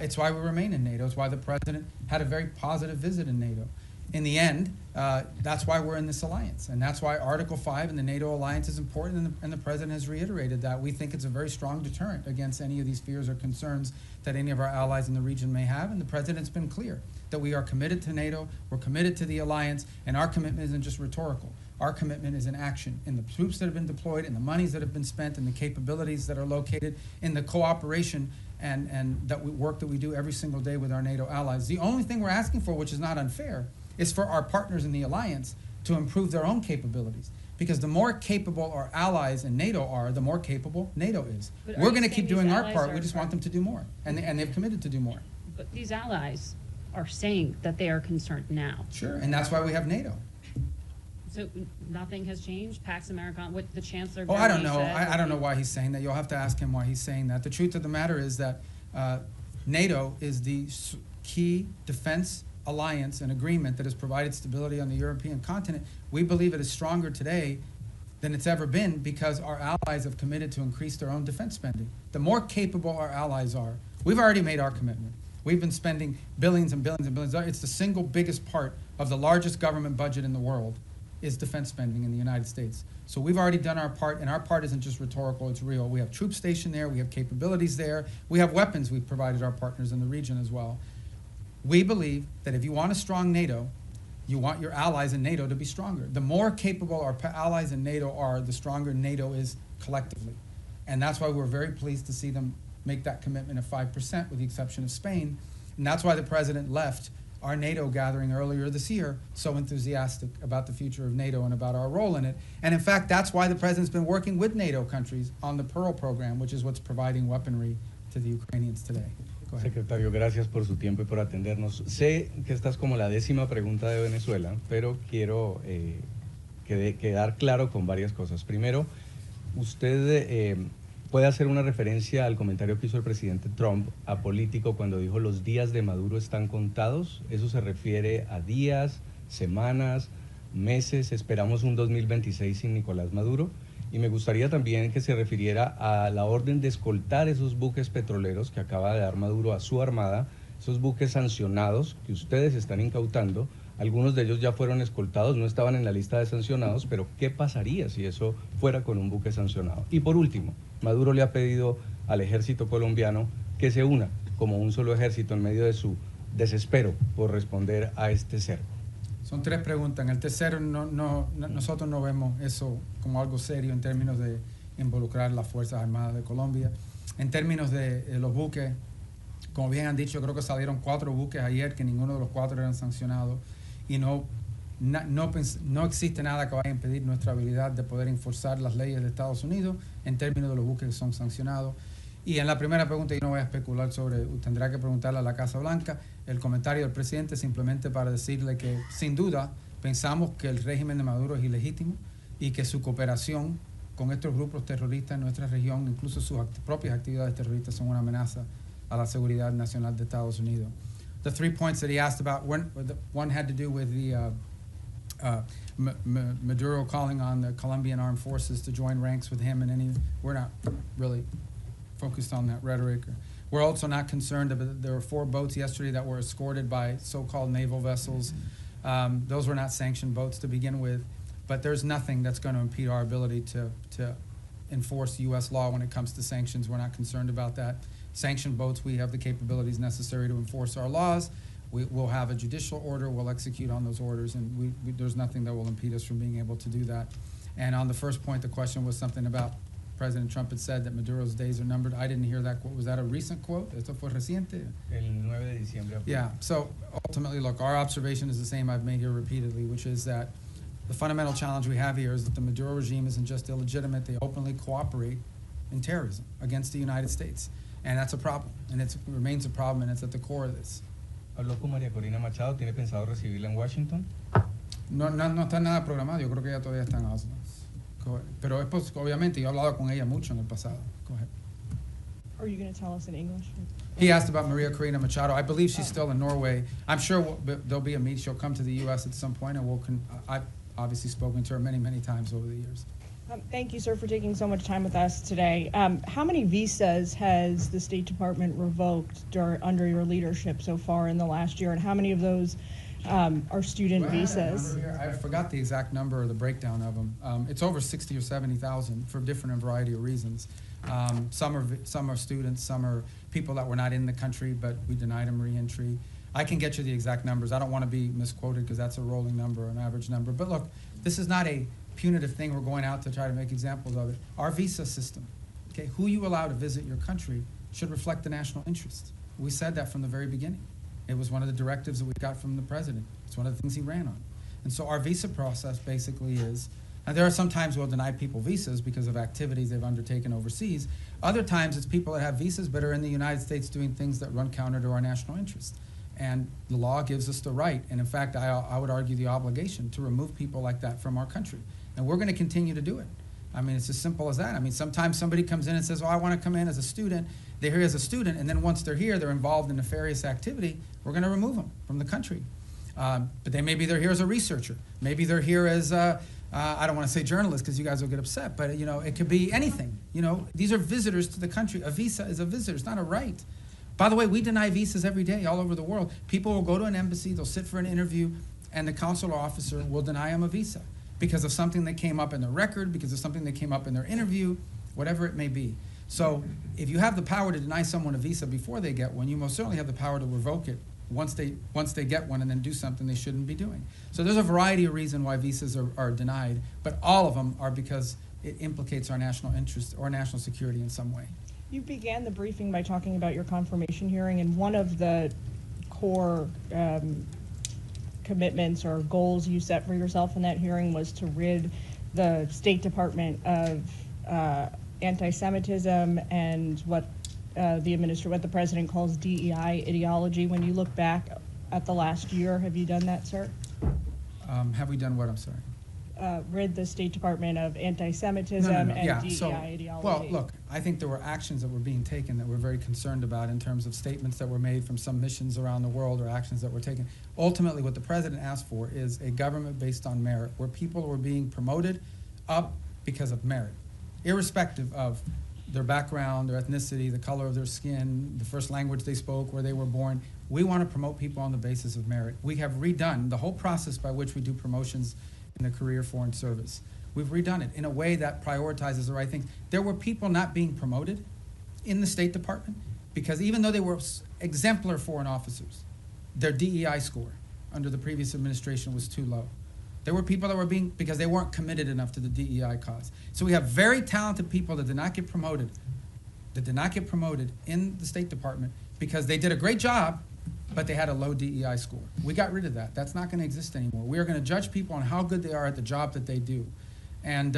It's why we remain in NATO. It's why the president had a very positive visit in NATO. In the end, that's why we're in this alliance. And that's why Article 5 in the NATO alliance is important, and the president has reiterated that. We think it's a very strong deterrent against any of these fears or concerns that any of our allies in the region may have. And the president's been clear that we are committed to NATO, we're committed to the alliance, and our commitment isn't just rhetorical. Our commitment is in action, in the troops that have been deployed, in the monies that have been spent, in the capabilities that are located, in the cooperation and work that we do every single day with our NATO allies. The only thing we're asking for, which is not unfair, is for our partners in the alliance to improve their own capabilities. Because the more capable our allies in NATO are, the more capable NATO is. But we're going to keep doing our allies part. We just want them to do more. And they've committed to do more. But these allies are saying that they are concerned now. Sure, and that's why we have NATO. So nothing has changed? Pax Americana, what the Chancellor of Oh, I don't Germany know. said? I don't know why he's saying that. You'll have to ask him why he's saying that. The truth of the matter is that NATO is the key defense alliance and agreement that has provided stability on the European continent. We believe it is stronger today than it's ever been because our allies have committed to increase their own defense spending. The more capable our allies are, we've already made our commitment. We've been spending billions and billions and billions. It's the single biggest part of the largest government budget in the world is defense spending in the United States. So we've already done our part, and our part isn't just rhetorical, it's real. We have troops stationed there, we have capabilities there, we have weapons we've provided our partners in the region as well. We believe that if you want a strong NATO, you want your allies in NATO to be stronger. The more capable our allies in NATO are, the stronger NATO is collectively. And that's why we're very pleased to see them make that commitment of 5%, with the exception of Spain. And that's why the president left our NATO gathering earlier this year so enthusiastic about the future of NATO and about our role in it. And in fact, that's why the president's been working with NATO countries on the Pearl program, which is what's providing weaponry to the Ukrainians today. Go ahead. Secretario, gracias por su tiempo y por atendernos. Sé que esta es como la 10ª pregunta de Venezuela, pero quiero quedar claro con varias cosas. Primero, usted puede hacer una referencia al comentario que hizo el presidente Trump apolítico cuando dijo los días de Maduro están contados. Eso se refiere a días, semanas, meses. Esperamos un 2026 sin Nicolás Maduro. Y me gustaría también que se refiriera a la orden de escoltar esos buques petroleros que acaba de dar Maduro a su armada, esos buques sancionados que ustedes están incautando. Algunos de ellos ya fueron escoltados, no estaban en la lista de sancionados, pero ¿qué pasaría si eso fuera con un buque sancionado? Y por último, Maduro le ha pedido al ejército colombiano que se una como un solo ejército en medio de su desespero por responder a este cerco. Son 3 preguntas. En el tercero, nosotros no vemos eso como algo serio en términos de involucrar las Fuerzas Armadas de Colombia. En términos de los buques, como bien han dicho, creo que salieron 4 buques ayer, que ninguno de los 4 eran sancionados. Y no existe nada que vaya a impedir nuestra habilidad de poder enforzar las leyes de Estados Unidos en términos de los buques que son sancionados. Y en la primera pregunta yo no voy a especular sobre, tendrá que preguntarle a la Casa Blanca, el comentario del presidente simplemente para decirle que sin duda pensamos que el régimen de Maduro es ilegítimo y que su cooperación con estos grupos terroristas en nuestra región, incluso sus propias actividades terroristas, son una amenaza a la seguridad nacional de Estados Unidos. The 3 points that he asked about, one had to do with the Maduro calling on the Colombian armed forces to join ranks with him, and we're not really focused on that rhetoric. We're also not concerned about, there were 4 boats yesterday that were escorted by so-called naval vessels. Those were not sanctioned boats to begin with, but there's nothing that's going to impede our ability to enforce U.S. law when it comes to sanctions. We're not concerned about that. Sanctioned boats, we have the capabilities necessary to enforce our laws. We'll have a judicial order, we'll execute on those orders, and there's nothing that will impede us from being able to do that. And on the first point, the question was something about President Trump had said that Maduro's days are numbered. I didn't hear that quote. Was that a recent quote? ¿Esto fue reciente? El 9 de diciembre. Yeah, so ultimately, look, our observation is the same I've made here repeatedly, which is that the fundamental challenge we have here is that the Maduro regime isn't just illegitimate, they openly cooperate in terrorism against the United States. And that's a problem, and it remains a problem, and it's at the core of this. ¿Habló con María Corina Machado? ¿Tiene pensado recibirla en Washington? No está nada programado, yo creo que ella todavía está en Oslo. Pero obviamente yo he hablado con ella mucho en el pasado. Go ahead. Are you going to tell us in English? He asked about Maria Corina Machado. I believe she's still in Norway. I'm sure there'll be a meet. She'll come to the U.S. at some point, and I've obviously spoken to her many, many times over the years. Thank you, sir, for taking so much time with us today. How many visas has the State Department revoked under your leadership so far in the last year, and how many of those are student visas? I forgot the exact number or the breakdown of them. It's over 60 or 70,000 for different variety of reasons. Some are students, some are people that were not in the country, but we denied them re-entry. I can get you the exact numbers. I don't want to be misquoted because that's a rolling number, an average number. But look, this is not a punitive thing we're going out to try to make examples of it. Our visa system, okay, who you allow to visit your country should reflect the national interest. We said that from the very beginning. It was one of the directives that we got from the president. It's one of the things he ran on. And so our visa process basically is, and there are some times we'll deny people visas because of activities they've undertaken overseas. Other times it's people that have visas but are in the United States doing things that run counter to our national interest. And the law gives us the right, and in fact, I would argue the obligation to remove people like that from our country. And we're going to continue to do it. I mean, it's as simple as that. I mean, sometimes somebody comes in and says, oh, I want to come in as a student. They're here as a student, and then once they're here, they're involved in nefarious activity. We're going to remove them from the country. But maybe they're here as a researcher. Maybe they're here as, I don't want to say journalists because you guys will get upset, but, you know, it could be anything. You know, these are visitors to the country. A visa is a visitor. It's not a right. By the way, we deny visas every day all over the world. People will go to an embassy, they'll sit for an interview, and the consular officer will deny them a visa because of something that came up in their record, because of something that came up in their interview, whatever it may be. So if you have the power to deny someone a visa before they get one, you most certainly have the power to revoke it once they get one and then do something they shouldn't be doing. So there's a variety of reasons why visas are denied, but all of them are because it implicates our national interest or national security in some way. You began the briefing by talking about your confirmation hearing, and one of the core commitments or goals you set for yourself in that hearing was to rid the State Department of anti-Semitism and what the president calls DEI ideology. When you look back at the last year, have you done that, sir? Have we done what? I'm sorry. Rid the State Department of anti-Semitism and DEI ideology. Well, look, I think there were actions that were being taken that we're very concerned about in terms of statements that were made from some missions around the world or actions that were taken. Ultimately, what the president asked for is a government based on merit, where people were being promoted up because of merit, irrespective of their background, their ethnicity, the color of their skin, the first language they spoke, where they were born. We want to promote people on the basis of merit. We have redone the whole process by which we do promotions in the career foreign service. We've redone it in a way that prioritizes the right thing. There were people not being promoted in the State Department because even though they were exemplar foreign officers, their DEI score under the previous administration was too low. There were people that were because they weren't committed enough to the DEI cause. So we have very talented people that did not get promoted in the State Department because they did a great job, but they had a low DEI score. We got rid of that. That's not going to exist anymore. We are going to judge people on how good they are at the job that they do. And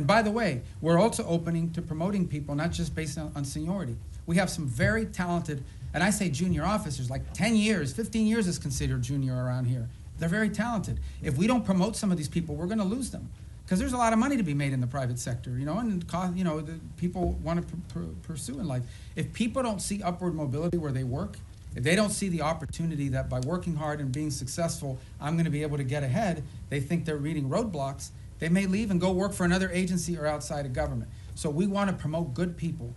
by the way, we're also opening to promoting people, not just based on seniority. We have some very talented, and I say junior officers, like 10 years, 15 years is considered junior around here. They're very talented. If we don't promote some of these people, we're going to lose them. Because there's a lot of money to be made in the private sector, and the people want to pursue in life. If people don't see upward mobility where they work, if they don't see the opportunity that by working hard and being successful, I'm going to be able to get ahead, they think they're reading roadblocks, they may leave and go work for another agency or outside of government. So we want to promote good people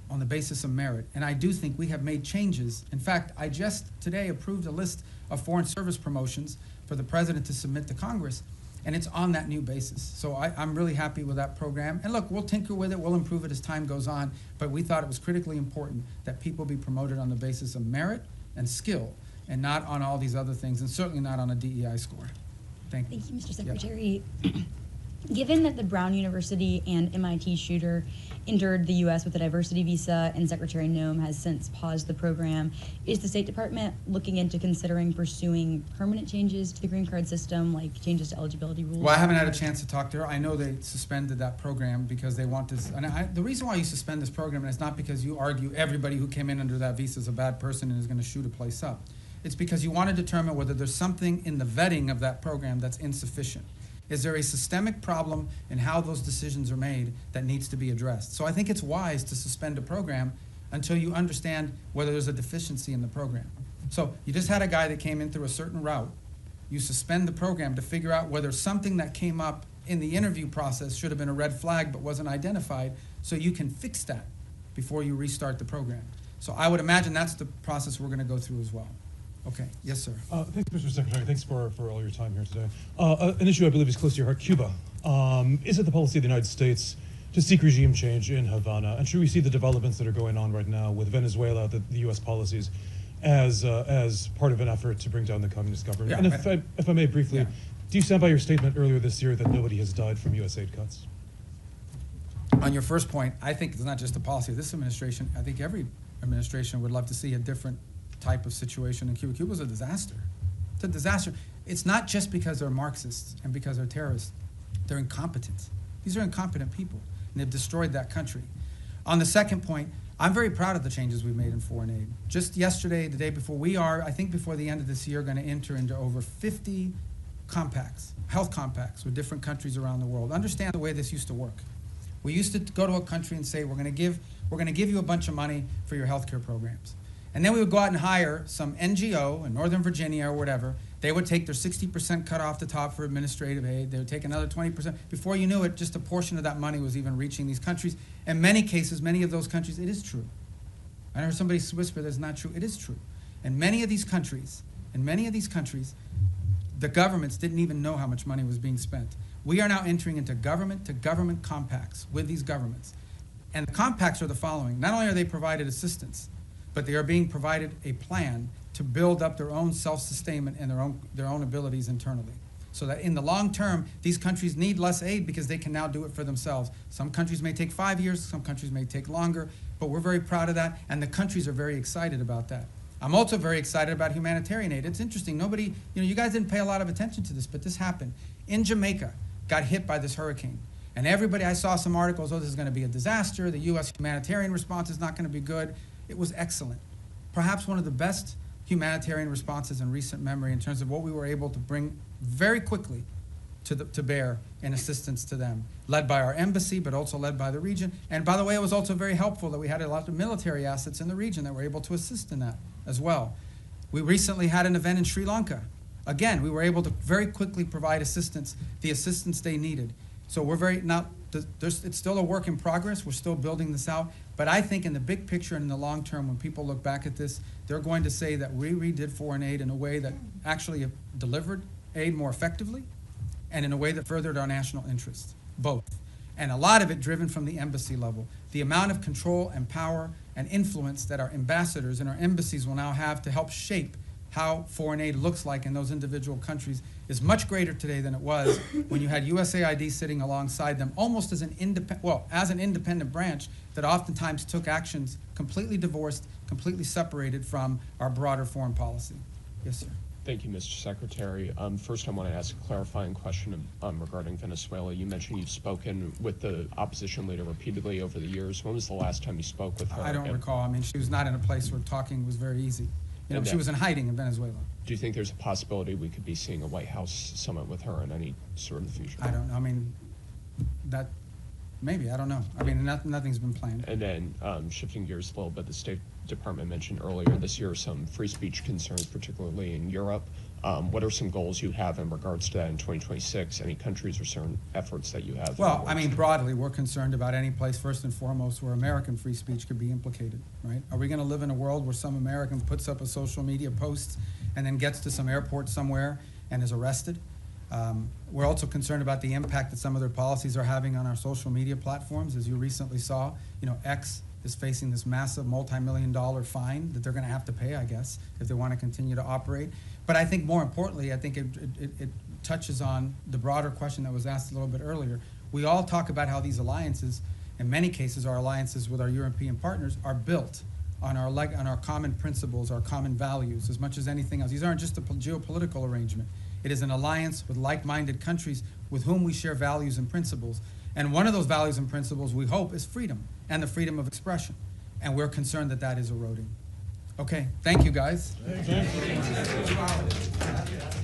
on the basis of merit. And I do think we have made changes. In fact, I just today approved a list of foreign service promotions for the president to submit to Congress, and it's on that new basis. So I'm really happy with that program. And look, we'll tinker with it, we'll improve it as time goes on, but we thought it was critically important that people be promoted on the basis of merit and skill, and not on all these other things, and certainly not on a DEI score. Thank you. Thank you, Mr. Secretary. Given that the Brown University and MIT shooter entered the U.S. with a diversity visa and Secretary Noem has since paused the program, is the State Department looking into considering pursuing permanent changes to the green card system, like changes to eligibility rules? Well, I haven't had a chance to talk to her. I know they suspended that program because they want this. And the reason why you suspend this program, and it's not because you argue everybody who came in under that visa is a bad person and is going to shoot a place up. It's because you want to determine whether there's something in the vetting of that program that's insufficient. Is there a systemic problem in how those decisions are made that needs to be addressed? So I think it's wise to suspend a program until you understand whether there's a deficiency in the program. So you just had a guy that came in through a certain route. You suspend the program to figure out whether something that came up in the interview process should have been a red flag but wasn't identified, so you can fix that before you restart the program. So I would imagine that's the process we're going to go through as well. Okay. Yes, sir. Thanks, Mr. Secretary. Thanks for all your time here today. An issue I believe is close to your heart, Cuba. Is it the policy of the United States to seek regime change in Havana? And should we see the developments that are going on right now with Venezuela, the U.S. policies, as part of an effort to bring down the communist government? Yeah, and if I may briefly, do you stand by your statement earlier this year that nobody has died from U.S. aid cuts? On your first point, I think it's not just the policy of this administration. I think every administration would love to see a different type of situation in Cuba. Cuba's a disaster. It's a disaster. It's not just because they're Marxists and because they're terrorists. They're incompetent. These are incompetent people, and they've destroyed that country. On the second point, I'm very proud of the changes we've made in foreign aid. Just yesterday, the day before, we are, I think before the end of this year, going to enter into over 50 compacts, health compacts with different countries around the world. Understand the way this used to work. We used to go to a country and say, we're going to give you a bunch of money for your healthcare programs. And then we would go out and hire some NGO in Northern Virginia or whatever. They would take their 60% cut off the top for administrative aid. They would take another 20%. Before you knew it, just a portion of that money was even reaching these countries. In many cases, many of those countries, it is true. I heard somebody whisper that's not true. It is true. In many of these countries, the governments didn't even know how much money was being spent. We are now entering into government-to-government compacts with these governments. And the compacts are the following. Not only are they provided assistance, but they are being provided a plan to build up their own self-sustainment and their own abilities internally. So that in the long term, these countries need less aid because they can now do it for themselves. Some countries may take 5 years, some countries may take longer, but we're very proud of that, and the countries are very excited about that. I'm also very excited about humanitarian aid. It's interesting. Nobody, you guys didn't pay a lot of attention to this, but this happened. In Jamaica, got hit by this hurricane. And everybody, I saw some articles, oh, this is going to be a disaster. The U.S. humanitarian response is not going to be good. It was excellent. Perhaps one of the best humanitarian responses in recent memory in terms of what we were able to bring very quickly to bear in assistance to them, led by our embassy, but also led by the region. And by the way, it was also very helpful that we had a lot of military assets in the region that were able to assist in that as well. We recently had an event in Sri Lanka. Again, we were able to very quickly provide assistance, the assistance they needed. So we're it's still a work in progress. We're still building this out. But I think in the big picture and in the long term, when people look back at this, they're going to say that we redid foreign aid in a way that actually delivered aid more effectively and in a way that furthered our national interests, both. And a lot of it driven from the embassy level. The amount of control and power and influence that our ambassadors and our embassies will now have to help shape how foreign aid looks like in those individual countries is much greater today than it was when you had USAID sitting alongside them almost as an independent branch that oftentimes took actions completely divorced, completely separated from our broader foreign policy. Yes, sir. Thank you, Mr. Secretary. First, I want to ask a clarifying question regarding Venezuela. You mentioned you've spoken with the opposition leader repeatedly over the years. When was the last time you spoke with her? I don't recall. I mean, she was not in a place where talking was very easy. She was in hiding in Venezuela. Do you think there's a possibility we could be seeing a White House summit with her in any sort of future? I don't know. I mean, maybe. I don't know. I mean, nothing's been planned. And then shifting gears a little bit, the State Department mentioned earlier this year some free speech concerns, particularly in Europe. What are some goals you have in regards to that in 2026? Any countries or certain efforts that you have? Well, I mean, broadly, we're concerned about any place, first and foremost, where American free speech could be implicated, right? Are we going to live in a world where some American puts up a social media post and then gets to some airport somewhere and is arrested? We're also concerned about the impact that some of their policies are having on our social media platforms. As you recently saw, X is facing this massive multi-million-dollar fine that they're going to have to pay, I guess, if they want to continue to operate. But I think more importantly, I think it touches on the broader question that was asked a little bit earlier. We all talk about how these alliances, in many cases our alliances with our European partners, are built on our common principles, our common values, as much as anything else. These aren't just a geopolitical arrangement. It is an alliance with like-minded countries with whom we share values and principles. And one of those values and principles, we hope, is freedom and the freedom of expression. And we're concerned that that is eroding. Okay, thank you, guys. Thank you.